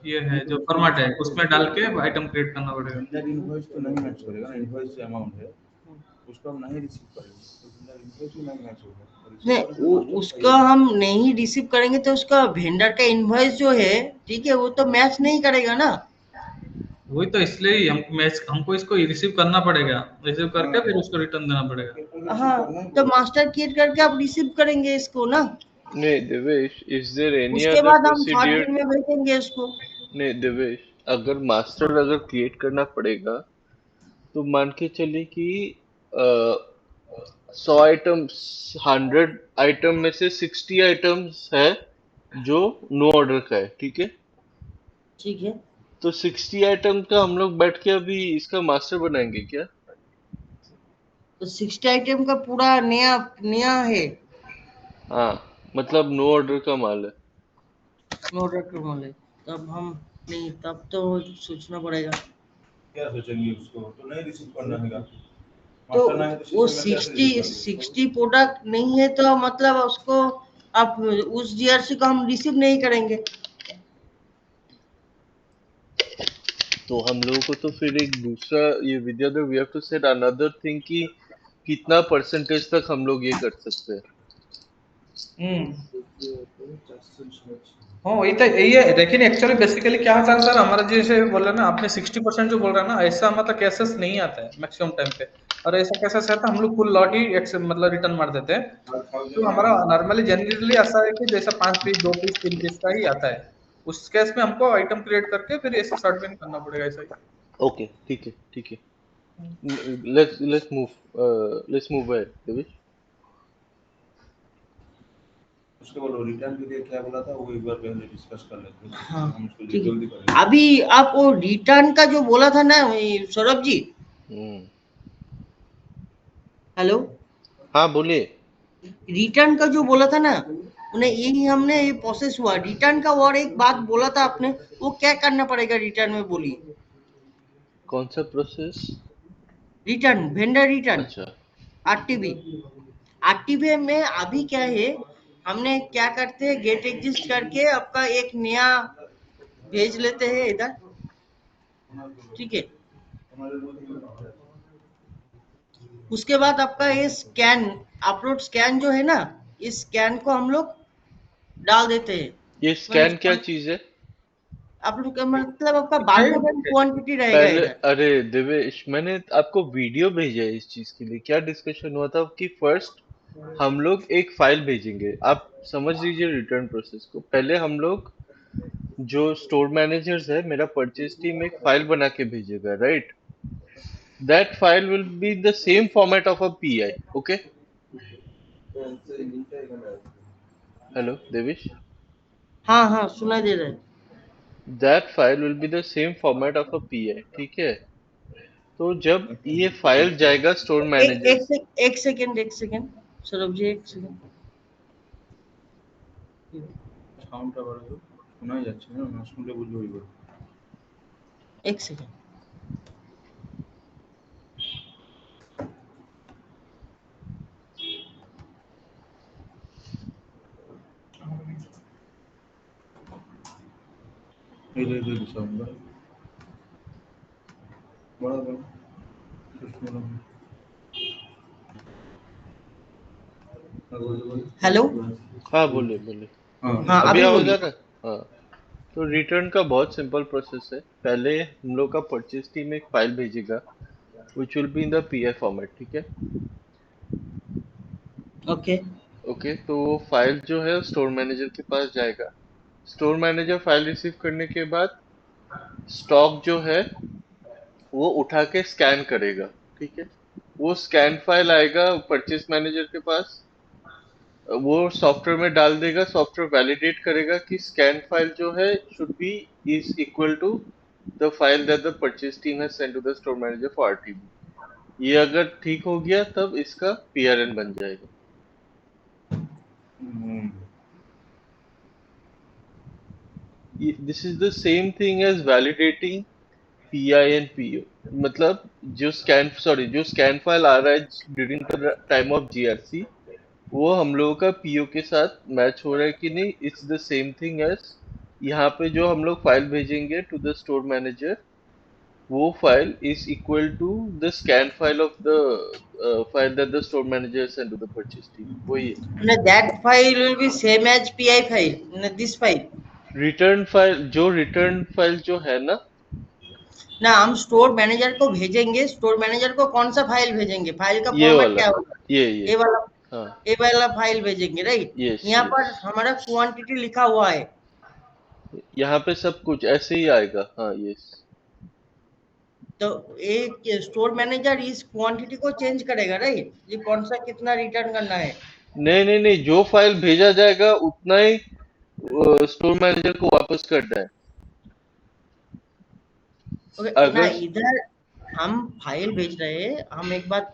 Speaker 3: ये है जो फॉर्मेट है, उसमें डाल के आइटम क्रिएट करना पड़ेगा।
Speaker 4: वेंडर इनवॉइस तो नहीं मैच करेगा ना, इनवॉइस जो अमाउंट है उसको हम नहीं रिसीव करेंगे, तो वेंडर इनवॉइस भी नहीं मैच होगा, और रिसीव
Speaker 1: नहीं,
Speaker 4: करेंगे मास्टर का
Speaker 1: उसका हम नहीं रिसीव करेंगे तो उसका वेंडर का इनवॉइस जो है, ठीक है, वो तो मैच नहीं करेगा ना।
Speaker 3: वही तो, इसलिए ही हमको इसको रिसीव करना पड़ेगा, रिसीव करके फिर उसको रिटर्न देना पड़ेगा।
Speaker 4: रिसीव
Speaker 1: हाँ,
Speaker 4: करना ही
Speaker 1: तो
Speaker 4: पड़ेगा।
Speaker 1: मास्टर क्रिएट करके आप रिसीव करेंगे इसको ना,
Speaker 2: नहीं देवेश, इज देयर एनी
Speaker 1: उसके
Speaker 2: अदर
Speaker 1: बाद हम शॉर्ट
Speaker 2: प्रोसीड्यूर?
Speaker 1: बिन में भेजेंगे इसको।
Speaker 2: नहीं देवेश, अगर मास्टर अगर क्रिएट करना पड़ेगा तो मान के चलिए कि 100 आइटम्स, 100 आइटम में से 60 आइटम्स है जो नो ऑर्डर का है, ठीक है।
Speaker 1: ठीक है,
Speaker 2: तो 60 आइटम का हम लोग बैठ के अभी इसका मास्टर बनाएंगे क्या?
Speaker 1: तो 60 आइटम का पूरा नया नया है।
Speaker 2: हाँ, मतलब नो ऑर्डर का माल है।
Speaker 1: ऑर्डर करवा ले, तब हम नहीं, तब तो सोचना पड़ेगा।
Speaker 4: क्या सोचेंगे, उसको तो नहीं रिसीव करना है।
Speaker 1: तो
Speaker 4: मास्टर नहीं है तो
Speaker 1: वो
Speaker 4: सिस्टम में कैसे रिसीव करेंगे?
Speaker 1: 60 प्रोडक्ट नहीं है तो मतलब उसको आप उस जीआरसी को हम रिसीव नहीं करेंगे।
Speaker 2: तो हम लोगों को तो फिर एक दूसरा ये Vidyadhar, we have to set another thing कि कितना परसेंटेज तक हम लोग ये कर सकते हैं।
Speaker 3: हाँ, वही तो यही है। लेकिन एक्चुअली बेसिकली क्या होता है सर, हमारा जैसे बोल रहे हैं ना आपने 60% जो बोल रहे हैं ना, ऐसा मतलब केसेस नहीं आता है मैक्सिमम टाइम पे। और ऐसा केसेस है तो हम लोग फुल लॉट ही मतलब रिटर्न मार देते हैं। तो हमारा नॉर्मली जनरली ऐसा है कि जैसा 5 पीस 2 पीस 3 पीस का ही आता है। उस केस में हमको आइटम क्रिएट करके फिर ऐसे शॉर्ट बिन करना पड़ेगा, ऐसा ही।
Speaker 2: ओके, ठीक है। Let's move ahead Devesh.
Speaker 4: उसके बाद रिटर्न के लिए क्या बोला था वो एक बार पहले डिस्कस कर लेते हैं,
Speaker 1: हाँ,
Speaker 4: हम उसको
Speaker 1: ठीक
Speaker 4: जल्दी
Speaker 1: है।
Speaker 4: करेंगे।
Speaker 1: अभी आप वो रिटर्न का जो बोला था ना ये सौरभ जी,
Speaker 2: हम्म,
Speaker 1: हेलो,
Speaker 2: हाँ बोलिए।
Speaker 1: रिटर्न का जो बोला था ना, उन्हें यही हमने ये प्रोसेस हुआ रिटर्न का। और एक बात बोला था आपने, वो क्या करना पड़ेगा रिटर्न में, बोलिए।
Speaker 2: कौन सा प्रोसेस?
Speaker 1: रिटर्न, वेंडर रिटर्न,
Speaker 2: अच्छा
Speaker 1: आरटीबी। आरटीबी में अभी क्या है, हमने क्या करते हैं, गेट एग्जिस्ट करके आपका एक नया भेज लेते हैं इधर, ठीक है। उसके बाद आपका ये स्कैन, अपलोड स्कैन जो है ना, इस स्कैन को हम लोग डाल देते हैं।
Speaker 2: ये स्कैन क्या चीज है?
Speaker 1: आप लोग का मतलब आपका बारकोड एंड क्वांटिटी रहेगा
Speaker 2: पहले
Speaker 1: इधर।
Speaker 2: अरे देवेश, मैंने आपको वीडियो भेजा है इस चीज के लिए। क्या डिस्कशन हुआ था कि फर्स्ट हम लोग एक फाइल भेजेंगे। आप समझ लीजिए रिटर्न प्रोसेस को। पहले हम लोग जो स्टोर मैनेजर्स है, मेरा परचेज टीम एक फाइल बना के भेजेगा, right? That file will be the same format of a pi, okay? Hello Devesh,
Speaker 1: हाँ हाँ, सुना दे रहा है।
Speaker 2: That file will be the same format of a pi, ठीक है? तो जब ये फाइल जाएगा स्टोर मैनेजर,
Speaker 1: एक सेकेंड, एक सेकेंड सौरभ जी, एक सेकेंड।
Speaker 4: সাউন্ডটা বাড়ালো, শোনাই যাচ্ছে না, না শুনলে বুঝবে ওই করে।
Speaker 1: एक सेकेंड।
Speaker 4: এই যে এই যে সাউন্ডটা বাড়াবো, শোনাবো।
Speaker 1: हेलो।
Speaker 2: हाँ बोलिए बोलिए,
Speaker 4: हाँ
Speaker 1: हाँ
Speaker 2: अभी
Speaker 1: अभी
Speaker 2: आवाज आ
Speaker 1: बोलिए।
Speaker 2: रहा है? हाँ, तो रिटर्न का बहुत सिंपल प्रोसेस है। पहले हम लोग का परचेज टीम एक फाइल भेजेगा which will be in the pi format, ठीक है?
Speaker 1: ओके।
Speaker 2: ओके, तो वो फाइल जो है स्टोर मैनेजर के पास जाएगा। स्टोर मैनेजर फाइल रिसीव करने के बाद स्टॉक जो है वो उठा के स्कैन करेगा, ठीक है? वो स्कैन फाइल आएगा परचेज मैनेजर के पास, वो सॉफ्टवेयर में डाल देगा। सॉफ्टवेयर वैलिडेट करेगा कि स्कैन फाइल जो है should be is equal to the file that the purchase team has sent to the store manager for RTB. ये अगर ठीक हो गया तब इसका पीआरएन बन जाएगा। This is the same thing as validating PI and PO. मतलब जो स्कैन फाइल आ रहा है during the time of GRC, वो हम लोगों का पीओ के साथ मैच हो रहा है कि नहीं। It's the same thing as यहाँ पे जो हम लोग फाइल भेजेंगे टू द स्टोर मैनेजर, वो file is equal to the scan file of the file that the store manager send to the purchase team, वही है।
Speaker 1: that file will be same as PI file, this file।
Speaker 2: Return file जो है ना,
Speaker 1: ना हम store manager को भेजेंगे, store manager को कौन सा फाइल भेजेंगे, फाइल का
Speaker 2: ये
Speaker 1: फॉर्मेट
Speaker 2: वाला,
Speaker 1: क्या होगा?
Speaker 2: ये
Speaker 1: ए वाला,
Speaker 2: हाँ,
Speaker 1: ए वाला फाइल भेजेंगे, राइट।
Speaker 2: यस
Speaker 1: यहाँ
Speaker 2: यस,
Speaker 1: पर हमारा क्वांटिटी लिखा हुआ है,
Speaker 2: यहाँ पे सब कुछ ऐसे ही आएगा, हाँ यस।
Speaker 1: तो एक स्टोर मैनेजर इस क्वांटिटी को चेंज करेगा, राइट, ये कौन सा कितना रिटर्न करना है।
Speaker 2: नहीं नहीं नहीं, जो फाइल भेजा जाएगा उतना ही स्टोर मैनेजर को वापस करना है।
Speaker 1: ओके ना,
Speaker 2: अगर
Speaker 1: इधर हम फाइल भेज रहे हैं, हम एक बात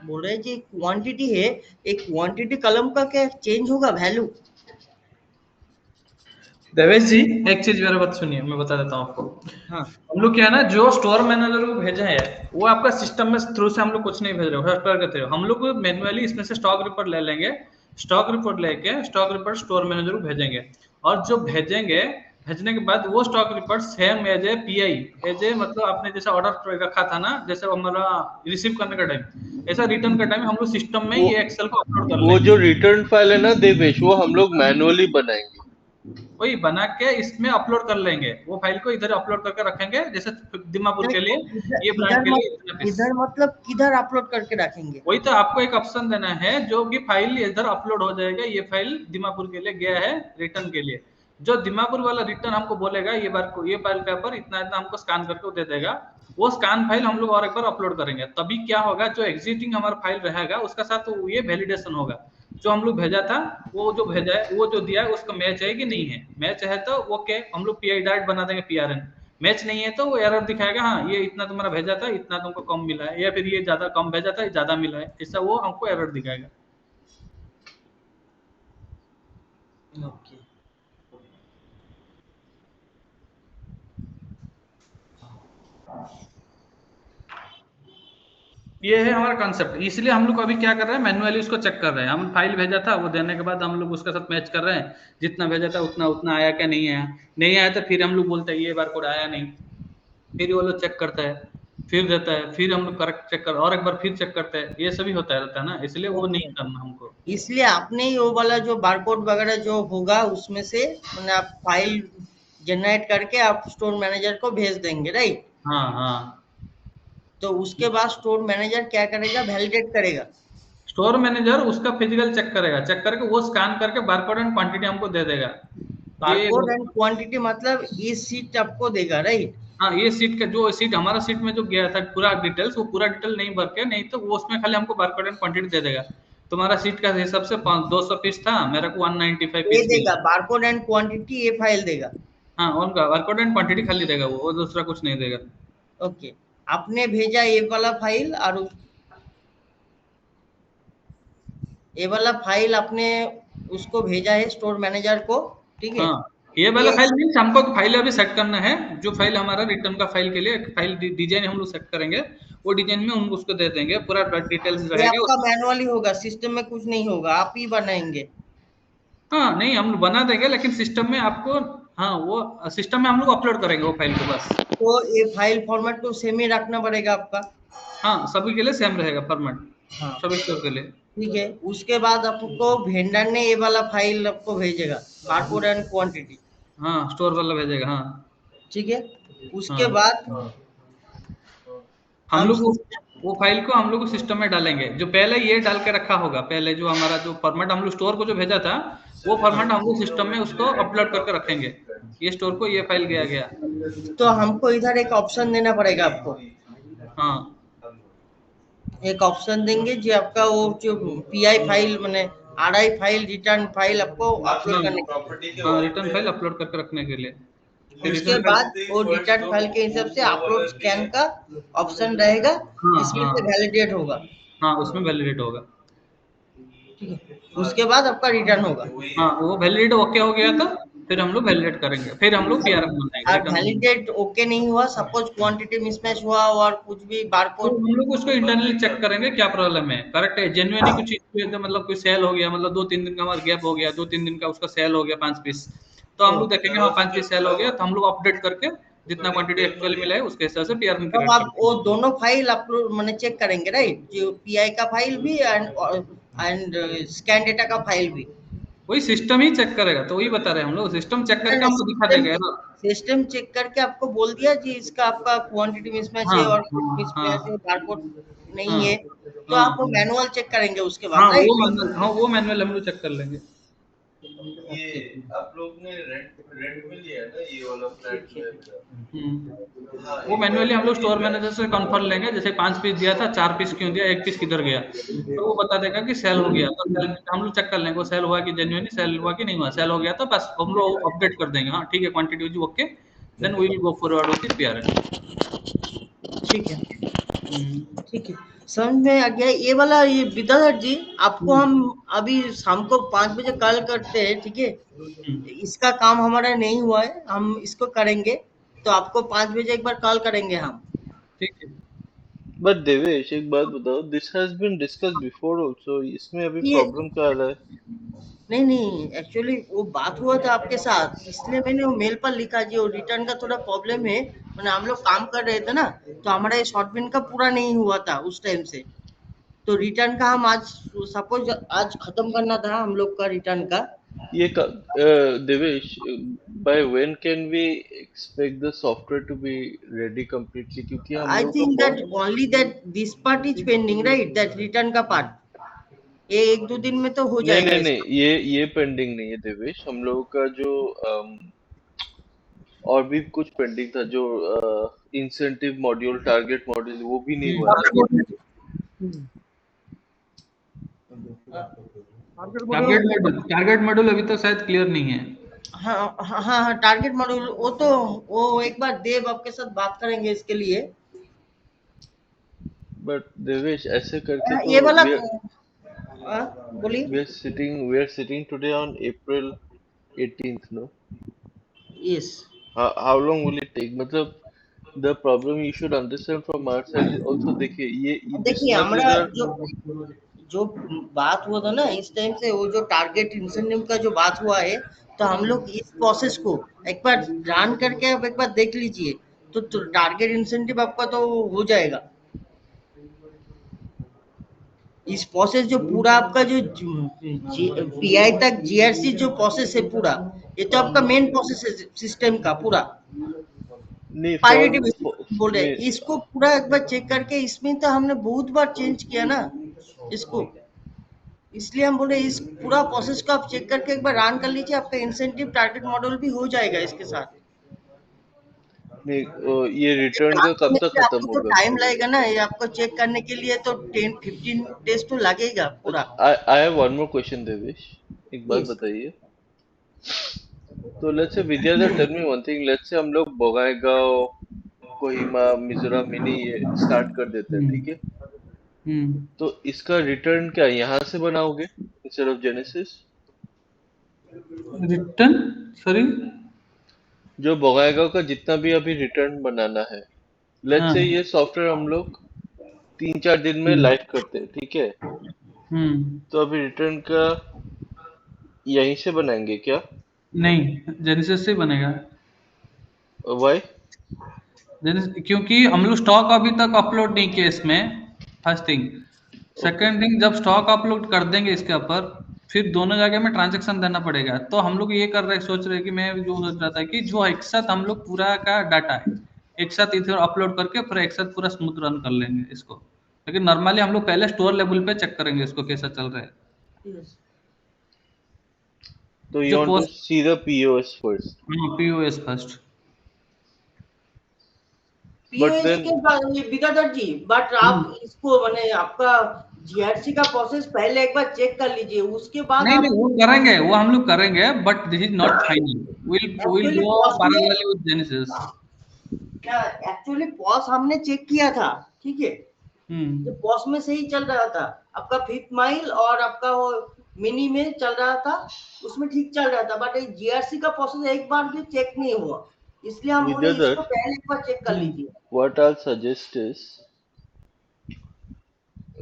Speaker 1: बोल रहे हैं कि क्वांटिटी है, एक क्वांटिटी कलम का क्या चेंज होगा वैल्यू?
Speaker 3: देवेश जी, एक चीज मेरे बात सुनिए, मैं बता देता हूँ आपको।
Speaker 1: हाँ
Speaker 3: हम लोग क्या है ना, जो स्टोर मैनेजर को भेजा है वो आपका सिस्टम में थ्रू से हम लोग कुछ नहीं भेज रहे हो, सॉफ्टवेयर के थ्रू। हम लोग मैन्युअली इसमें से स्टॉक रिपोर्ट ले लेंगे, स्टॉक रिपोर्ट लेके स्टॉक रिपोर्ट स्टोर मैनेजर को भेजेंगे। और जो भेजेंगे, भेजने के बाद वो stock report same as a PI, as a मतलब आपने जैसे ऑर्डर रखा था ना, जैसे हमारा रिसीव करने का टाइम, ऐसा रिटर्न का टाइम हम लोग सिस्टम में
Speaker 2: वो
Speaker 3: ये एक्सेल को अपलोड कर
Speaker 2: वो
Speaker 3: लेंगे।
Speaker 2: जो रिटर्न फाइल है ना देवेश, वो हम लोग मैनुअली बनाएंगे।
Speaker 3: वही बना के इसमें अपलोड कर लेंगे, वो फाइल को इधर अपलोड करके रखेंगे, जैसे दिमापुर के लिए,
Speaker 1: इधर
Speaker 3: ये ब्रांड
Speaker 1: इधर
Speaker 3: के
Speaker 1: मत,
Speaker 3: लिए इतना पीस।
Speaker 1: इधर मतलब किधर अपलोड करके रखेंगे?
Speaker 3: वही तो आपको एक ऑप्शन देना है, जो कि फाइल इधर अपलोड हो जाएगा, ये फाइल दिमापुर के लिए गया है रिटर्न के लिए। जो दिमापुर वाला रिटर्न हमको बोलेगा ये बार को, ये फाइल पेपर इतना इतना हमको स्कैन करके वो दे देगा। वो स्कैन फाइल हम लोग और एक बार अपलोड करेंगे, तभी क्या होगा, जो एग्जिस्टिंग हमारा फाइल रहेगा उसका साथ तो ये वैलिडेशन होगा। जो हम लोग भेजा था, वो जो भेजा है, वो जो दिया है उसका मैच है कि नहीं है। मैच है तो ओके, हम लोग पीआई डायरेक्ट बना देंगे पीआरएन। मैच नहीं है तो वो एरर दिखाएगा, हाँ ये इतना तुम्हारा भेजा था, इतना तुमको कम मिला है, या फिर ये ज्यादा कम भेजा था, ज्यादा मिला है, ऐसा वो हमको एरर दिखाएगा।
Speaker 1: ओके।
Speaker 3: ये है हमारा कंसेप्ट, इसलिए हम लोग अभी क्या कर रहे हैं, मैन्युअली उसको चेक कर रहे हैं। हम फाइल भेजा था, वो देने के बाद हम लोग उसके साथ मैच कर रहे हैं, जितना भेजा था उतना उतना आया क्या नहीं आया, नहीं आया तो फिर हम लोग बोलते हैं ये बार कोड आया नहीं, फिर वो लोग चेक करता है, फिर देता है, फिर हम लोग करेक्ट चेक कर और एक बार फिर चेक करते हैं, ये सभी होता रहता है ना, इसलिए वो नहीं
Speaker 1: ओके,
Speaker 3: करना हमको।
Speaker 1: इसलिए आपने ही वो वाला जो बारकोड वगैरह जो होगा उसमें से मैंने आप फाइल जनरेट करके आप स्टोर मैनेजर को भेज देंगे, राइट?
Speaker 3: हाँ हाँ,
Speaker 1: तो उसके बाद स्टोर मैनेजर क्या करेगा, वैलिडेट करेगा।
Speaker 3: स्टोर मैनेजर उसका फिजिकल चेक करेगा, चेक करके वो स्कैन करके बारकोड एंड क्वांटिटी हमको दे देगा। ये
Speaker 1: बारकोड एंड क्वांटिटी मतलब ये सीट आपको देगा, राइट?
Speaker 3: हाँ, ये सीट का जो सीट हमारा सीट में जो गया था पूरा डिटेल्स, वो पूरा डिटेल नहीं भर के, नहीं तो वो उसमें खाली हमको बारकोड एंड क्वांटिटी दे देगा। तुम्हारा सीट का हिसाब से 200 पीस था, मेरे को 195
Speaker 1: ये
Speaker 3: पीस
Speaker 1: देगा
Speaker 3: मिला।
Speaker 1: बारकोड एंड क्वांटिटी, ये फाइल देगा।
Speaker 3: हाँ, उनका बारकोड एंड क्वांटिटी खाली देगा, वो दूसरा कुछ नहीं देगा।
Speaker 1: ओके, आपने भेजा ये वाला फाइल और ये वाला फाइल आपने उसको भेजा है स्टोर मैनेजर को, ठीक है?
Speaker 3: हाँ, ये वाला
Speaker 1: ये
Speaker 3: फाइल मीन्स हमको फाइल अभी सेट करना है, जो फाइल हमारा रिटर्न का फाइल के लिए एक फाइल डिजाइन हम लोग सेट करेंगे, वो डिजाइन में हम उसको दे देंगे, पूरा डिटेल्स
Speaker 1: ये
Speaker 3: रहेगा
Speaker 1: आपका मैनुअली होगा, सिस्टम में कुछ नहीं होगा, आप ही बनाएंगे।
Speaker 3: हाँ, नहीं हम बना देंगे, लेकिन सिस्टम में आपको, हाँ वो सिस्टम में हम लोग अपलोड करेंगे वो फाइल को बस।
Speaker 1: तो ये फाइल फॉर्मेट तो सेम ही रखना पड़ेगा आपका।
Speaker 3: हाँ, सभी के लिए सेम रहेगा फॉर्मेट,
Speaker 1: हाँ,
Speaker 3: सभी स्टोर के लिए।
Speaker 1: ठीक है। उसके बाद आपको वेंडर ने ये वाला फाइल आपको भेजेगा, बारकोड एंड क्वांटिटी,
Speaker 3: हाँ, स्टोर वाला भेजेगा, हाँ।
Speaker 1: ठीक है? उसके
Speaker 3: हाँ,
Speaker 1: बाद
Speaker 3: हम
Speaker 1: हम
Speaker 3: लोग वो फाइल को हम लोग सिस्टम में डालेंगे, जो पहले ये डाल के रखा होगा, पहले जो हमारा जो फॉर्मेट हम लोग स्टोर को जो भेजा था, वो फॉर्मेट हम लोग सिस्टम में उसको अपलोड करके रखेंगे, ये स्टोर को ये फाइल गया गया।
Speaker 1: तो हमको इधर एक ऑप्शन देना पड़ेगा आपको,
Speaker 3: हाँ
Speaker 1: एक ऑप्शन देंगे जो आपका वो जो पीआई फाइल मैंने आरआई फाइल रिटर्न फाइल आपको अपलोड करने के लिए।
Speaker 3: हाँ, रिटर्न फाइल अपलोड करके रखने के लिए, फिर
Speaker 1: उसके
Speaker 3: रिटर्न
Speaker 1: बाद
Speaker 3: फाइल।
Speaker 1: वो रिटर्न फाइल के हिसाब से अपलोड स्कैन का ऑप्शन रहेगा,
Speaker 3: हाँ
Speaker 1: इसमें
Speaker 3: हाँ
Speaker 1: से वैलिडेट होगा,
Speaker 3: हाँ, उसमें वैलिडेट होगा।
Speaker 1: ठीक है? उसके बाद आपका रिटर्न होगा।
Speaker 3: हाँ, वो वैलिडेट ओके हो गया तो फिर हम लोग वैलिडेट करेंगे, फिर हम लोग पीआरएफ बनाएंगे,
Speaker 1: और
Speaker 3: रिटर्न बनाएंगे।
Speaker 1: वैलिडेट ओके नहीं हुआ, सपोज क्वांटिटी मिसमैच हुआ और कुछ भी
Speaker 3: तो
Speaker 1: बारकोड।
Speaker 3: हम लोग उसको इंटरनली चेक करेंगे क्या प्रॉब्लम है, करेक्ट है, जेन्युइन ही कुछ इशू है तो, मतलब कोई सेल हो गया, मतलब 2-3 दिन का हमारा गैप हो गया, 2-3 दिन का उसका सेल हो गया 5 पीस, तो हम लोग देखेंगे हाँ 5 पीस सेल हो गया, तो हम लोग अपडेट करके जितना क्वांटिटी एक्चुअली मिला है उसके हिसाब से पीआरएन
Speaker 1: तब
Speaker 3: क्रिएट कर
Speaker 1: आप वो
Speaker 3: देंगे।
Speaker 1: दोनों फाइल अपलोड मैंने चेक करेंगे, राइट? जो पीआई का फाइल भी एंड स्कैन डेटा का फाइल भी।
Speaker 3: वही सिस्टम ही चेक करेगा, तो वही बता रहे हैं हम लोग, सिस्टम चेक
Speaker 1: ना
Speaker 3: करके
Speaker 1: ना,
Speaker 3: हमको दिखा
Speaker 1: सिस्टम
Speaker 3: देगा error।
Speaker 1: सिस्टम चेक करके आपको बोल दिया जी इसका आपका क्वांटिटी मिसमैच
Speaker 3: हाँ
Speaker 1: है और कुछ
Speaker 3: हाँ
Speaker 1: मिसमैच है,
Speaker 3: हाँ
Speaker 1: बारकोड नहीं
Speaker 3: हाँ
Speaker 1: है, तो
Speaker 3: हाँ
Speaker 1: आप वो
Speaker 3: हाँ
Speaker 1: मैनुअल चेक करेंगे उसके
Speaker 3: हाँ,
Speaker 1: बाद, राइट?
Speaker 3: वो मैनुअल हम लोग चेक कर लेंगे।
Speaker 2: ये आप लोग ने रेंट रेंट पे लिया है ना ये वाला फ्लैट
Speaker 1: ठीक है।
Speaker 2: हाँ
Speaker 3: वो
Speaker 2: एक बार
Speaker 3: मैनुअली हम लोग स्टोर मैनेजर से कंफर्म लेंगे, जैसे 5 पीस दिया था, 4 पीस क्यों दिया, 1 पीस किधर गया, तो वो बता देगा कि सेल हो गया, तो सेल हम लोग चेक कर लेंगे वो सेल हुआ कि जेन्युइनली सेल हुआ कि नहीं हुआ, सेल हो गया तो बस हम लोग अपडेट कर देंगे, हाँ ठीक है quantity okay, then we will go forward with PRN.
Speaker 1: ठीक है, ठीक है, समझ में आ गया ये वाला। ये विद्याधर जी, आपको हम अभी शाम को 5 बजे कॉल करते हैं, ठीक है? इसका काम हमारा नहीं हुआ है, हम इसको करेंगे, तो आपको 5 बजे एक बार कॉल करेंगे हम।
Speaker 3: ठीक है।
Speaker 2: बट देवेश एक बात बताओ, this has been discuss before also, इसमें अभी
Speaker 1: ये
Speaker 2: प्रॉब्लम क्या आ रहा है?
Speaker 1: नहीं नहीं, एक्चुअली वो बात हुआ था आपके साथ, इसलिए मैंने वो मेल पर लिखा जी, वो रिटर्न का थोड़ा प्रॉब्लम है, मैंने हम लोग काम कर रहे थे ना, तो हमारा ये शॉर्टबिन का पूरा नहीं हुआ था उस टाइम से, तो रिटर्न का हम आज सपोज आज खत्म करना था हम लोग का रिटर्न का।
Speaker 2: Devesh, by when can we expect the software to be ready completely, क्योंकि हम
Speaker 1: आई
Speaker 2: लोगों का
Speaker 1: थिंक दैट
Speaker 2: बहुत।
Speaker 1: Only that this part is pending, right? That return का पार्ट ये 1-2 दिन में तो हो
Speaker 2: नहीं
Speaker 1: जाएगा
Speaker 2: नहीं नहीं,
Speaker 1: इसका।
Speaker 2: ये पेंडिंग नहीं है देवेश, हम लोगों का जो और भी कुछ पेंडिंग था, जो इंसेंटिव मॉड्यूल, टारगेट मॉड्यूल, वो भी नहीं हुआ है।
Speaker 3: टारगेट मॉड्यूल अभी तो शायद क्लियर नहीं है।
Speaker 1: हाँ हाँ हाँ हाँ, टारगेट मॉड्यूल वो तो वो एक बार देव आपके साथ बात करेंगे इसके लिए।
Speaker 2: बट देवेश ऐसे करके तो
Speaker 1: ये वाला बोलिए।
Speaker 2: we are sitting today on April 18th, no?
Speaker 1: Yes,
Speaker 2: How long will it take? मतलब the problem you should understand from our side is also, देखिए ये this
Speaker 1: देखिए
Speaker 2: much
Speaker 1: আমরা
Speaker 2: is our
Speaker 1: जो जो बात हुआ था ना इस टाइम से, वो जो टारगेट इंसेंटिव का जो बात हुआ है, तो हम लोग इस प्रोसेस को एक बार रन करके आप एक बार देख लीजिए, तो टारगेट इंसेंटिव आपका तो हो जाएगा। इस प्रोसेस जो पूरा आपका जो पीआई तक जीआरसी जो प्रोसेस है पूरा, ये तो आपका मेन प्रोसेस है सिस्टम का पूरा।
Speaker 2: नहीं
Speaker 1: पायरेटिव
Speaker 2: for
Speaker 1: बोल रहे हैं,
Speaker 2: नहीं
Speaker 1: इसको पूरा एक बार चेक करके, इसमें तो हमने बहुत बार चेंज किया ना इसको, इसलिए हम बोले इस पूरा प्रोसेस को आप चेक करके एक बार रन कर लीजिए, आपका इंसेंटिव टारगेट मॉडल भी हो जाएगा इसके साथ।
Speaker 2: नहीं ये रिटर्न
Speaker 1: काम
Speaker 2: का कब
Speaker 1: करने के
Speaker 2: तक
Speaker 1: लिए
Speaker 2: खत्म
Speaker 1: आपको तो
Speaker 2: होगा?
Speaker 1: टाइम लगेगा ना, ये आपको चेक करने के लिए तो 10-15 डेज तो लगेगा पूरा।
Speaker 2: I have one more question, Devesh, एक बात
Speaker 1: Yes.
Speaker 2: बताइए। तो let's say Vidyadhar, tell me one thing, let's say हम लोग बोगाईगांव, कोहिमा, मिजोरम मिनी ये स्टार्ट कर देते हैं, ठीक है? तो इसका रिटर्न क्या यहाँ से बनाओगे instead of genesis?
Speaker 3: Return, sorry.
Speaker 2: जो बोगाईगांव का जितना भी अभी रिटर्न बनाना है, लेट्स
Speaker 3: हाँ।
Speaker 2: से ये सॉफ्टवेयर हम लोग 3-4 दिन में लाइव करते हैं, ठीक है? तो अभी रिटर्न का यहीं से बनाएंगे क्या?
Speaker 3: नहीं, जेनेसिस से बनेगा।
Speaker 2: वाई?
Speaker 3: क्योंकि हम लोग स्टॉक अभी तक अपलोड नहीं किया इसमें, फर्स्ट थिंग। सेकंड थिंग, जब स्टॉक अपलोड कर देंगे इसके ऊपर, फिर दोनों जगह में ट्रांजैक्शन देना पड़ेगा। तो हम लोग ये कर रहे सोच रहे कि मैं जो सोच रहा था कि जो एक साथ हम लोग पूरा का डाटा है एक साथ इधर अपलोड करके फिर एक साथ पूरा स्मूथ रन कर लेंगे इसको। लेकिन नॉर्मली हम लोग पहले स्टोर लेवल पे चेक करेंगे इसको कैसा चल रहा है।
Speaker 1: Yes.
Speaker 2: तो यू
Speaker 3: जो
Speaker 2: want to
Speaker 3: post
Speaker 2: see the POS first,
Speaker 3: POS first.
Speaker 2: But
Speaker 1: POS
Speaker 2: then
Speaker 1: के बाद ये बिगादर जी, बट आप इसको माने आपका जीआरसी का प्रोसेस पहले एक बार चेक कर लीजिए, उसके बाद
Speaker 3: नहीं
Speaker 1: आप
Speaker 3: नहीं, वो करेंगे, वो हम लोग करेंगे, but this is not final. Will
Speaker 1: actually
Speaker 3: go
Speaker 1: POS में,
Speaker 3: parallelly with Genesis.
Speaker 1: Actually POS हमने चेक किया था, ठीक है? जो पॉस में सही चल रहा था, आपका 5th माइल और आपका वो मिनी में चल रहा था, उसमें ठीक चल रहा था, बट जीआरसी का प्रोसेस एक बार भी चेक नहीं हुआ, इसलिए हम बोले इसको
Speaker 2: विद्याधर,
Speaker 1: पहले एक बार चेक कर लीजिए।
Speaker 2: what I'll suggest is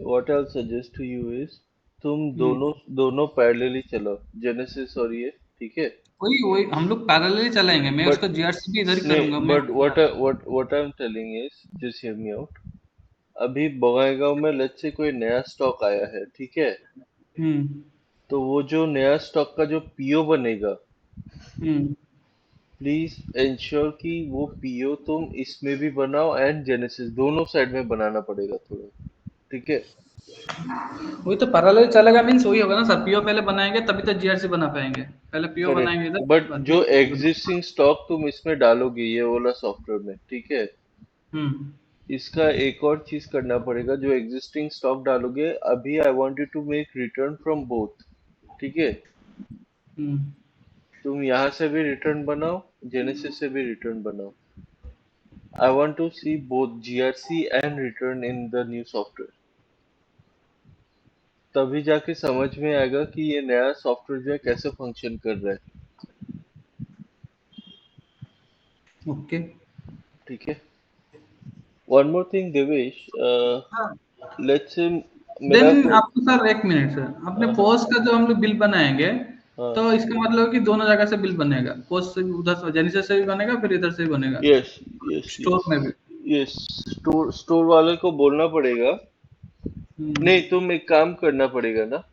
Speaker 2: what I'll suggest to you is तुम दोनों दोनों पैरेलली चलाओ, जेनेसिस और ये, ठीक है?
Speaker 3: वही वही हम लोग पैरेलली चलाएंगे। मैं
Speaker 2: बट
Speaker 3: उसका जीआरसी भी इधर ही करूंगा
Speaker 2: नहीं,
Speaker 3: मैं।
Speaker 2: But what I'm telling is just hear me out. अभी बगाईगांव में लेट्स से कोई नया स्टॉक आया है, ठीक है?
Speaker 3: हम्म
Speaker 2: तो वो जो नया स्टॉक का जो पीओ बनेगा,
Speaker 3: हम्म
Speaker 2: प्लीज इंश्योर कि वो पीओ तुम इसमें भी बनाओ एंड जेनेसिस दोनों साइड में बनाना पड़ेगा थोड़ा, ठीक है?
Speaker 3: वही तो पैरेलल चलेगा, मीन्स वही होगा ना सर। पीओ पहले बनाएंगे तभी तो जीआरसी बना पाएंगे। पहले पीओ बनाएंगे
Speaker 2: करेक्ट,
Speaker 3: इधर,
Speaker 2: बट
Speaker 3: बाद
Speaker 2: जो
Speaker 3: में
Speaker 2: एग्जिस्टिंग स्टॉक तुम इसमें डालोगे ये वाला सॉफ्टवेयर में, ठीक है?
Speaker 3: हम्म
Speaker 2: इसका एक और चीज करना पड़ेगा, जो एग्जिस्टिंग स्टॉक डालोगे अभी, I want you to make return from both, ठीक है?
Speaker 3: हम्म
Speaker 2: तुम यहाँ से भी रिटर्न बनाओ, जेनेसिस से भी रिटर्न बनाओ। I want to see both GRC and return in the new software, तभी जाके समझ में आएगा कि ये नया सॉफ्टवेयर जो है कैसे फंक्शन कर रहा है,
Speaker 3: ओके।
Speaker 2: ठीक है? वन मोर थिंग देवेश,
Speaker 1: हाँ
Speaker 2: लेट्स से मेरा
Speaker 3: देन
Speaker 2: कोई,
Speaker 3: आपको सर एक मिनट सर, अपने
Speaker 2: हाँ
Speaker 3: पोस्ट का जो हम लोग बिल बनाएंगे,
Speaker 2: हाँ,
Speaker 3: तो इसका मतलब है कि दोनों जगह से बिल बनेगा। पोस्ट से भी, उधर से जेनेसिस से भी बनेगा, फिर इधर से भी बनेगा
Speaker 2: यस यस
Speaker 3: स्टोर
Speaker 2: यस
Speaker 3: में भी।
Speaker 2: यस, स्टोर स्टोर वाले को बोलना पड़ेगा। नहीं,
Speaker 3: हम्म
Speaker 2: तुम एक काम करना पड़ेगा ना,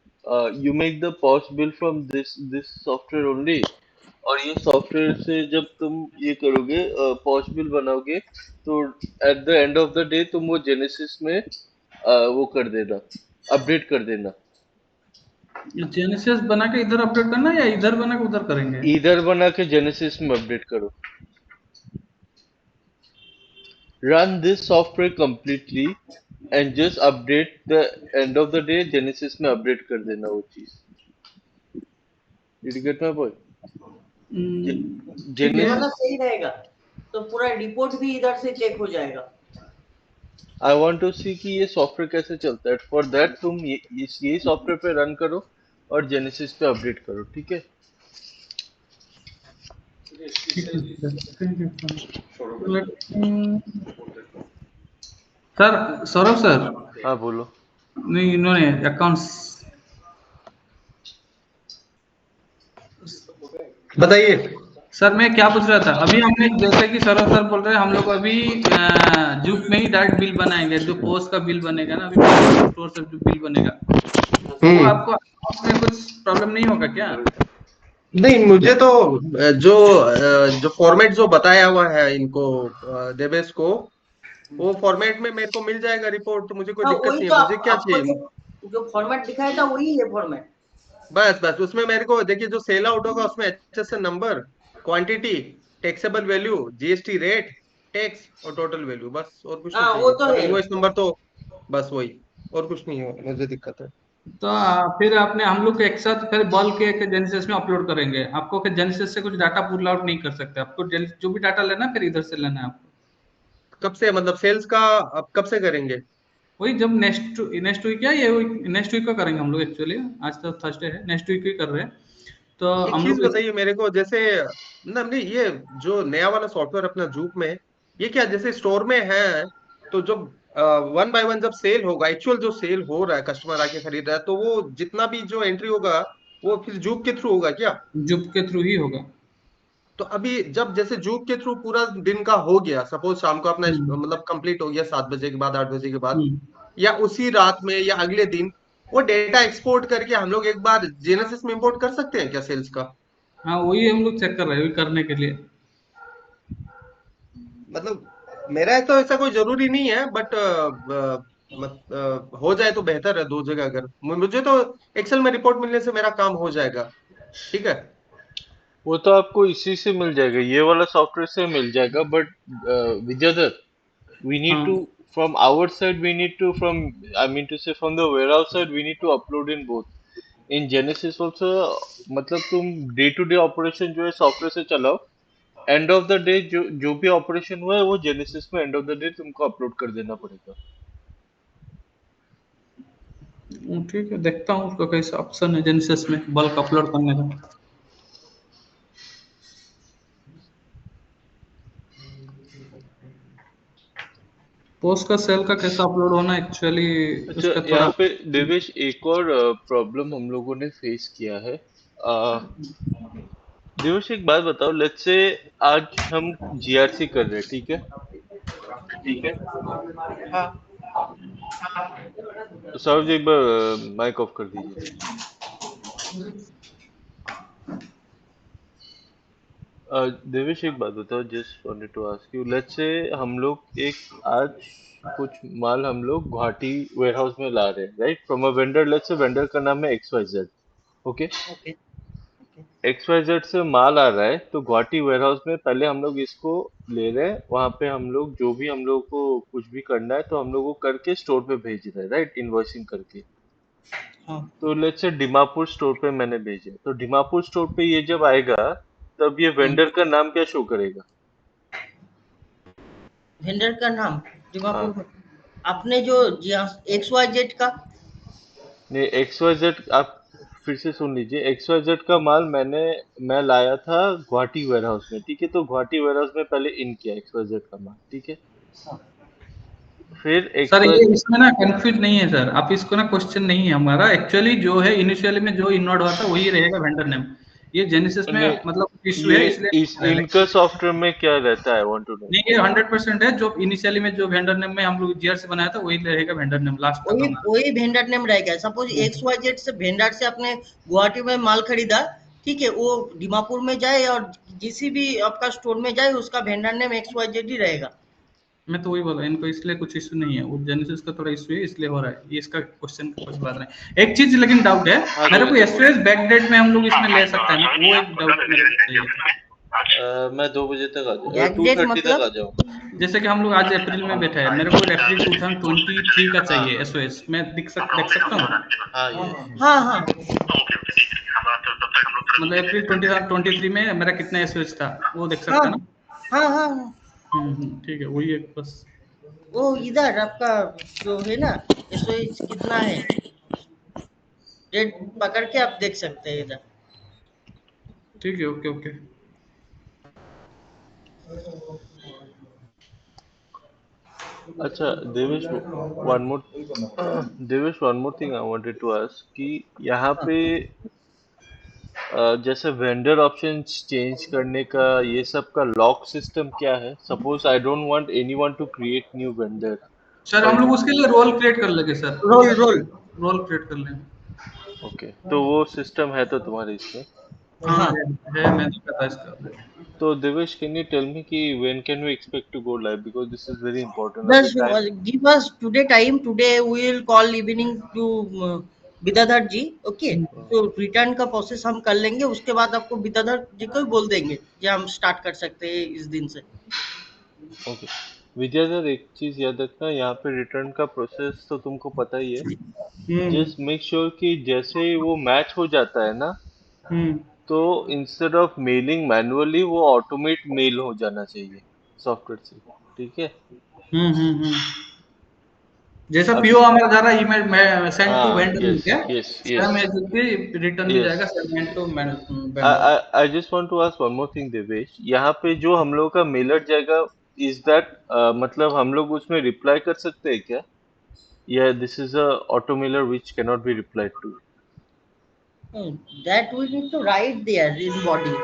Speaker 2: you make the POS bill from this software only, और ये सॉफ्टवेयर से जब तुम ये करोगे, पॉस बिल बनाओगे, तो at the end of the day तुम वो जेनेसिस में वो कर देना, अपडेट कर देना।
Speaker 3: जेनेसिस बना के इधर अपडेट करना या इधर बना के उधर करेंगे?
Speaker 2: इधर बना के जेनेसिस में अपडेट करो, run this software completely and just update the end of the day Genesis में अपडेट कर देना वो चीज। Did you get my point?
Speaker 3: ठीक
Speaker 1: ये
Speaker 3: है।
Speaker 1: वाला
Speaker 2: Genesis,
Speaker 1: सही रहेगा, तो पूरा रिपोर्ट भी इधर से चेक हो जाएगा।
Speaker 2: I want to see कि ये सॉफ्टवेयर कैसे चलता है। For that तुम यही सॉफ्टवेयर पे रन करो और जेनेसिस पे अपडेट करो, ठीक है?
Speaker 3: सर सौरभ सर,
Speaker 2: हाँ बोलो।
Speaker 3: नहीं इन्होंने अकाउंट्स
Speaker 5: बताइए।
Speaker 3: सर मैं क्या पूछ रहा था, अभी हमने जैसे कि सौरभ सर बोल रहे हैं हम लोग अभी जूप में ही डायरेक्ट बिल बनाएंगे, जो पोस्ट का बिल बनेगा ना, अभी स्टोर से जो बिल बनेगा वो आपको उसमें कुछ प्रॉब्लम नहीं होगा क्या?
Speaker 5: नहीं, मुझे तो जो फॉर्मेट जो बताया हुआ है इनको, देवेश को, वो फॉर्मेट में मेरे को मिल जाएगा रिपोर्ट, तो मुझे कोई
Speaker 1: हाँ
Speaker 5: दिक्कत
Speaker 1: वही
Speaker 5: नहीं
Speaker 1: तो
Speaker 5: है। मुझे क्या
Speaker 1: आपको
Speaker 5: चाहिए?
Speaker 1: जो फॉर्मेट दिखाया था वही है फॉर्मेट।
Speaker 5: बस बस उसमें मेरे को देखिए, जो सेल आउट होगा उसमें HSN number, quantity, taxable value, GST rate, tax और टोटल वैल्यू, बस और कुछ नहीं
Speaker 1: हाँ वो
Speaker 5: चाहिए।
Speaker 1: तो
Speaker 5: और
Speaker 1: है।
Speaker 5: इनवॉइस नंबर तो बस वही, और कुछ नहीं है मुझे दिक्कत है।
Speaker 3: तो फिर आपने हम लोग एक साथ फिर बल्क के जेनेसिस में अपलोड करेंगे, आपको फिर जेनेसिस से कुछ डाटा पुल आउट नहीं कर सकते, आपको जो भी डाटा लेना है फिर इधर से लेना है आपको।
Speaker 5: कब से, मतलब सेल्स का अब कब से करेंगे?
Speaker 3: वही जब नेक्स्ट वीक या ये नेक्स्ट वीक का करेंगे हम लोग एक्चुअली, आज तो थर्सडे है, नेक्स्ट वीक ही कर रहे हैं तो
Speaker 5: एक
Speaker 3: हम
Speaker 5: चीज
Speaker 3: लोग
Speaker 5: बताइए मेरे को, जैसे ना, नहीं, ये जो नया वाला सॉफ्टवेयर अपना जूप में, ये क्या जैसे स्टोर में है, तो जब वन बाय वन जब सेल होगा, एक्चुअल जो सेल हो रहा है, कस्टमर आके खरीद रहा है, तो वो जितना भी जो एंट्री होगा वो फिर जूप के थ्रू होगा क्या?
Speaker 3: जुप के थ्रू ही होगा।
Speaker 5: तो अभी जब जैसे जूप के थ्रू पूरा दिन का हो गया, सपोज शाम को अपना
Speaker 3: हम्म
Speaker 5: मतलब कंप्लीट हो गया 7 बजे के बाद, 8 बजे के बाद,
Speaker 3: हम्म।
Speaker 5: या उसी रात में या अगले दिन, वो डेटा एक्सपोर्ट करके हम लोग एक बार जेनेसिस में इंपोर्ट कर सकते हैं क्या सेल्स का?
Speaker 3: हाँ वही हम लोग चेक कर रहे हैं, वही करने के लिए।
Speaker 5: मतलब मेरा तो ऐसा कोई जरूरी नहीं है, बट हो जाए तो बेहतर है, दो जगह अगर मुझे तो एक्सेल में रिपोर्ट मिलने से मेरा काम हो जाएगा। ठीक है।
Speaker 2: वो तो आपको इसी से मिल जाएगा, ये वाला सॉफ्टवेयर से मिल जाएगा, बट विजयदत्त, we need
Speaker 3: हाँ
Speaker 2: to, from our side we need to, from, I mean to say from the warehouse side we need to upload in both in Genesis also। मतलब तुम डे टू डे ऑपरेशन जो है software से चलाओ, end of the day जो जो भी operation हुआ है वो जेनेसिस में एंड ऑफ द डे तुमको अपलोड कर देना पड़ेगा।
Speaker 3: ठीक है, देखता हूँ उसका कैसा ऑप्शन है जेनेसिस में बल्क अपलोड करने का। पोस्ट का सेल का कैसा अपलोड होना एक्चुअली,
Speaker 2: अच्छा,
Speaker 3: उसका
Speaker 2: यहाँ
Speaker 3: थोड़ा
Speaker 2: पे देवेश एक और प्रॉब्लम हम लोगों ने फेस किया है। देवेश एक बात बताओ, लेट्स से आज हम जीआरसी कर रहे हैं, ठीक है? तो सौरभ जी एक बार माइक ऑफ कर दीजिए। देवेश एक बात बताओ, just wanted to ask you, let's say हम लोग एक आज कुछ माल हम लोग गुवाहाटी वेयरहाउस में ला रहे हैं, right, from a vendor, let's say vendor का नाम है XYZ, ओके? XYZ से माल आ रहा है तो गुवाहाटी वेयरहाउस में पहले हम लोग इसको ले रहे हैं, वहां पे हम लोग जो भी हम लोग को कुछ भी करना है तो हम लोग को करके स्टोर पे भेज रहे हैं, राइट, इनवॉइसिंग करके।
Speaker 3: हाँ।
Speaker 2: तो लेट्स से दीमापुर स्टोर पे मैंने भेजा, तो दीमापुर स्टोर पे ये जब आएगा तब ये वेंडर का नाम क्या शो करेगा?
Speaker 1: वेंडर का नाम
Speaker 2: हाँ,
Speaker 1: दीमापुर में आपने जो XYZ का।
Speaker 2: नहीं, XYZ आप फिर से सुन लीजिए, XYZ का माल मैं लाया था गुवाहाटी वेयरहाउस में, ठीक है? तो गुवाहाटी वेयरहाउस में पहले इन किया XYZ का माल, ठीक है? फिर
Speaker 3: सर
Speaker 2: एक्स वाई,
Speaker 3: ये इसमें ना कंफ्यूज नहीं है सर, आप इसको ना, क्वेश्चन नहीं है हमारा एक्चुअली, जो है इनिशियली में जो इन्वर्ट हुआ था वही रहेगा वेंडर नेम। ये जेनेसिस में
Speaker 2: नहीं,
Speaker 3: मतलब इशू
Speaker 2: ये
Speaker 3: है इसलिए
Speaker 2: इस इनका सॉफ्टवेयर में क्या रहता है, आई वांट टू नो।
Speaker 3: नहीं, ये 100% है, जो इनिशियली में जो वेंडर नेम में हम लोग जीआर से बनाया था वही रहेगा वेंडर नेम लास्ट तक
Speaker 1: वही
Speaker 3: हमारा।
Speaker 1: वही वेंडर नेम रहेगा। सपोज XYZ से वेंडर से आपने गुवाहाटी में माल खरीदा, ठीक है, वो दीमापुर में जाए और किसी भी आपका स्टोर में जाए, उसका वेंडर नेम XYZ ही रहेगा।
Speaker 3: मैं तो वही बोला, इनको इसलिए कुछ इशू नहीं है, वो जेनेसिस का थोड़ा इशू है इसलिए हो रहा है, ये इसका क्वेश्चन का कुछ बात नहीं। एक चीज लेकिन डाउट है
Speaker 2: हाँ
Speaker 3: मेरे को,
Speaker 2: देवेश सर
Speaker 3: एसओएस बैकडेट में हम लोग इसमें ले सकते हैं ना, वो एक डाउट मेरे को चाहिए था।
Speaker 2: बोलो। मैं 2 बजे तक आ जाऊँ,
Speaker 1: बैक डेट
Speaker 2: 2:30 तक आ
Speaker 1: मतलब
Speaker 2: जाऊँ।
Speaker 3: जैसे कि हम लोग आज अप्रैल में बैठे हैं, मेरे को अप्रैल 2023 का
Speaker 2: हाँ
Speaker 3: चाहिए एसओएस, मैं देख सकता हूँ?
Speaker 2: हाँ, ये
Speaker 1: हाँ हाँ
Speaker 3: मतलब अप्रैल 2023 में मेरा कितना एसओएस था वो देख
Speaker 1: हाँ
Speaker 3: सकता है ना?
Speaker 1: हाँ हाँ।
Speaker 3: ठीक है, वही एक बस।
Speaker 1: वो इधर आपका जो है ना, SOH कितना है, डेट पकड़ के आप देख सकते हैं इधर।
Speaker 3: ठीक है, ओके ओके।
Speaker 2: अच्छा Devesh, one more Devesh, one more thing I wanted to ask कि यहाँ पे जैसे वेंडर ऑप्शन चेंज करने का ये सब का लॉक सिस्टम क्या है? Suppose I don't want anyone to create new vendor
Speaker 3: sir
Speaker 2: और
Speaker 3: हम लोग उसके लिए रोल क्रिएट कर लेंगे sir,
Speaker 1: role role
Speaker 3: role create कर लेंगे।
Speaker 2: ओके, तो वो सिस्टम है तो तुम्हारे इसमें?
Speaker 3: हाँ
Speaker 1: हाँ
Speaker 3: मैंने देखा था इसका।
Speaker 2: तो Devesh, can you tell me कि when can we expect to go live, because this is very important अभी
Speaker 1: just
Speaker 2: time.
Speaker 1: give us today time. Today we will call evening to Vidyadhar ji. Okay, तो रिटर्न का प्रोसेस हम कर लेंगे, उसके बाद आपको विद्याधर जी को ही बोल देंगे कि हम स्टार्ट कर सकते हैं इस दिन से.
Speaker 2: ओके विद्याधर, एक चीज याद रखना, यहाँ पे रिटर्न का प्रोसेस तो तुमको पता ही है।
Speaker 3: हम्म
Speaker 2: जस्ट मेक श्योर कि जैसे ही वो मैच हो जाता है ना,
Speaker 3: हम्म
Speaker 2: तो इंस्टेड ऑफ मेलिंग मैनुअली वो ऑटोमेट मेल हो जाना चाहिए सॉफ्टवेयर से, ठीक है?
Speaker 3: हम्म। जैसा
Speaker 2: अब
Speaker 3: पीओ हमारा जा रहा है ईमेल में सेंड टू
Speaker 2: हाँ,
Speaker 3: वेंडर में
Speaker 2: यस
Speaker 3: क्या,
Speaker 2: यस
Speaker 3: सेम
Speaker 2: यस
Speaker 3: एज भी रिटर्न भी
Speaker 2: यस।
Speaker 3: जाएगा send to vendor.
Speaker 2: I just want to ask one more thing Devesh, यहाँ पे जो हम लोग का मेलर जाएगा, इज दैट मतलब हम लोग उसमें रिप्लाई कर सकते हैं क्या, या this is a auto mailer which can not be replied to?
Speaker 1: That we need to write there in body.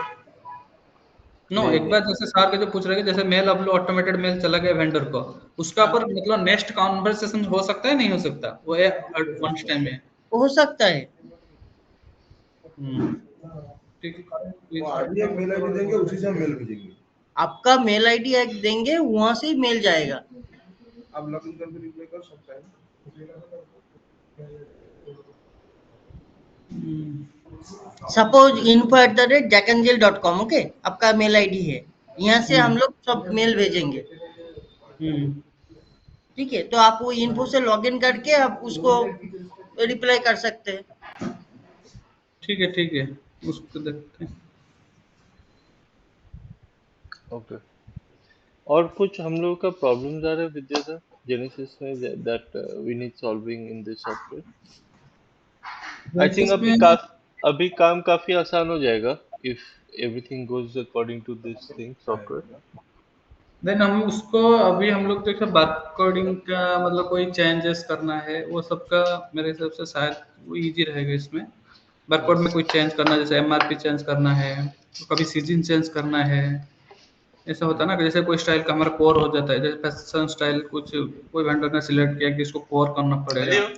Speaker 3: No
Speaker 2: नहीं
Speaker 3: एक
Speaker 2: नहीं,
Speaker 3: बार जैसे सर के जो पूछ रहे हैं जैसे मेल अपलोड ऑटोमेटेड मेल चला गया वेंडर को, उसका
Speaker 1: हाँ,
Speaker 3: पर मतलब नेक्स्ट कॉन्वर्सेशन हो सकता है नहीं हो सकता, वो है वन टाइम में।
Speaker 1: हो सकता है.
Speaker 3: हम्म, ठीक
Speaker 4: वो
Speaker 3: है।
Speaker 4: आईडी एक मेल आईडी देंगे, उसी से हम मेल भेजेंगे।
Speaker 1: आपका मेल आईडी एक देंगे, वहां से ही मेल जाएगा.
Speaker 4: आप लॉगिन करके रिप्लाई कर सकते हैं।
Speaker 1: Suppose info@jackangel.com. ओके, आपका मेल आईडी है, यहाँ से हम
Speaker 3: हम्म
Speaker 1: लोग सब मेल भेजेंगे.
Speaker 3: हम्म,
Speaker 1: ठीक है, तो आप वो इन्फो से लॉगिन करके आप उसको रिप्लाई कर सकते हैं.
Speaker 3: ठीक है उसको देखते हैं।
Speaker 2: ओके। और कुछ हम लोग का प्रॉब्लम्स आ रहे हैं विद्याधर जेनेसिस में, that we need solving in this software? I think
Speaker 3: Genesis में
Speaker 2: अभी काम काफी आसान हो जाएगा if everything goes according to this thing software.
Speaker 3: Then हम उसको अभी हम लोग देखो बारकोडिंग का मतलब कोई चेंजेस करना है वो सबका मेरे हिसाब से शायद वो इजी रहेगा इसमें। बारकोड में कोई चेंज करना जैसे एमआरपी चेंज करना है, तो कभी सीजन चेंज करना है, ऐसा होता है ना कि जैसे कोई स्टाइल का हमारा कोर हो जाता है, जैसे फैशन स्टाइल कुछ कोई वेंडर ने सिलेक्ट किया कि इसको कोर करना पड़ेगा,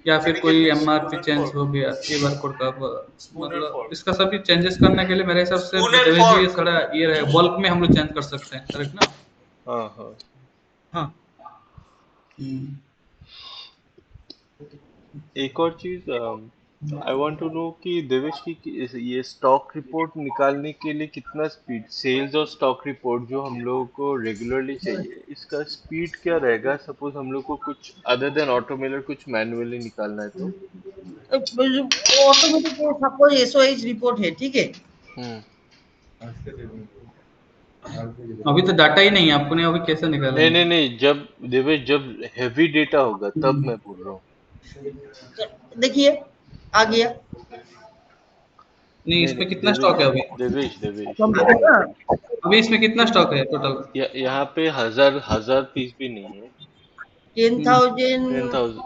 Speaker 3: या फिर कोई एमआरपी चेंज हो गया ये बारकोड का मतलब इसका सभी चेंजेस करने के लिए मेरे हिसाब से देवेश जी ये थोड़ा ये रहे बल्क में हम लोग चेंज कर सकते हैं, करेक्ट ना?
Speaker 2: हाँ हाँ।
Speaker 1: हाँ,
Speaker 3: हम्म।
Speaker 2: एक और चीज आई वांट टू नो कि देवेश की ये स्टॉक रिपोर्ट निकालने के लिए कितना स्पीड, सेल्स और स्टॉक रिपोर्ट जो हम लोगों को रेगुलरली चाहिए, इसका स्पीड क्या रहेगा? सपोज हम लोग को कुछ अदर देन ऑटोमेलर कुछ मैनुअली निकालना है तो?
Speaker 1: ऑटोमेटिक सपोज एसओएच रिपोर्ट है, ठीक है.
Speaker 2: हम्म।
Speaker 3: अभी तो डाटा ही नहीं है, आपको नहीं अभी कैसे
Speaker 2: नहीं
Speaker 3: निकालेंगे?
Speaker 2: नहीं नहीं, जब देवेश जब हैवी डेटा होगा तब
Speaker 3: हम्म।
Speaker 2: मैं बोल रहा हूँ।
Speaker 1: देखिए, आ गया.
Speaker 3: नहीं
Speaker 2: नहीं
Speaker 3: इसमें
Speaker 2: नहीं
Speaker 3: कितना स्टॉक है अभी?
Speaker 2: देवेश देवेश
Speaker 1: कंप्यूटर ना,
Speaker 3: अभी इसमें कितना स्टॉक है टोटल?
Speaker 2: यहाँ पे हजार हजार पीस भी नहीं है।
Speaker 1: 10,000
Speaker 2: 10,000।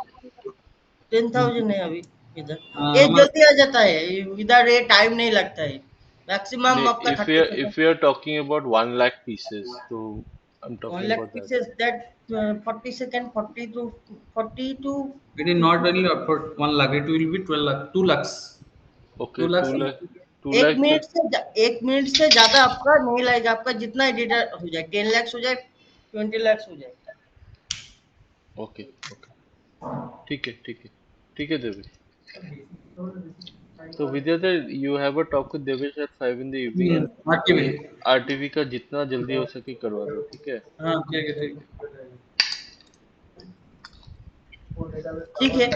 Speaker 1: 10,000 है अभी इधर.
Speaker 3: हाँ
Speaker 1: ये
Speaker 3: हमारा
Speaker 1: जल्दी आ जाता है इधर, ये टाइम नहीं लगता है. मैक्सिमम
Speaker 2: नहीं,
Speaker 1: आपका
Speaker 2: if
Speaker 1: 30 second.
Speaker 2: you are talking about 1 lakh pieces, so I'm
Speaker 1: 1
Speaker 2: talking
Speaker 1: lakh
Speaker 2: about that.
Speaker 1: pieces that 40 second, 40 to
Speaker 3: it is not only for 1 lakh, it will be 12 lakh, 2 lakhs,
Speaker 2: Okay,
Speaker 3: 2 lakhs
Speaker 2: 2 lakh, 2
Speaker 1: एक
Speaker 2: lakh पे
Speaker 1: minute से 1 minute से ज्यादा आपका नहीं लगेगा. आपका जितना एडिटर हो जाए, 10 lakhs हो जाए, 20 lakhs हो जाए.
Speaker 2: ओके ओके, ठीक है ठीक है ठीक है देवेश। तो Vidyadhar, you have a talk with Devesh at 5 in the evening.
Speaker 3: RTV.
Speaker 2: ये आरटीवी का जितना जल्दी हो सके करवा दो, ठीक है?
Speaker 3: हाँ ठीक है।
Speaker 1: ठीक है.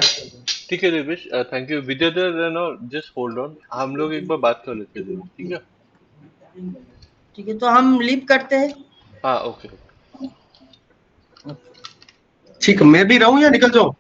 Speaker 2: ठीक है Devesh, thank you Vidyadhar. Know just hold on, हम लोग एक बार बात कर लेते हैं देवेश, ठीक है?
Speaker 1: ठीक है, तो हम लीव करते हैं.
Speaker 2: हाँ ओके।
Speaker 5: ठीक, मैं भी रहूं या निकल जाऊं?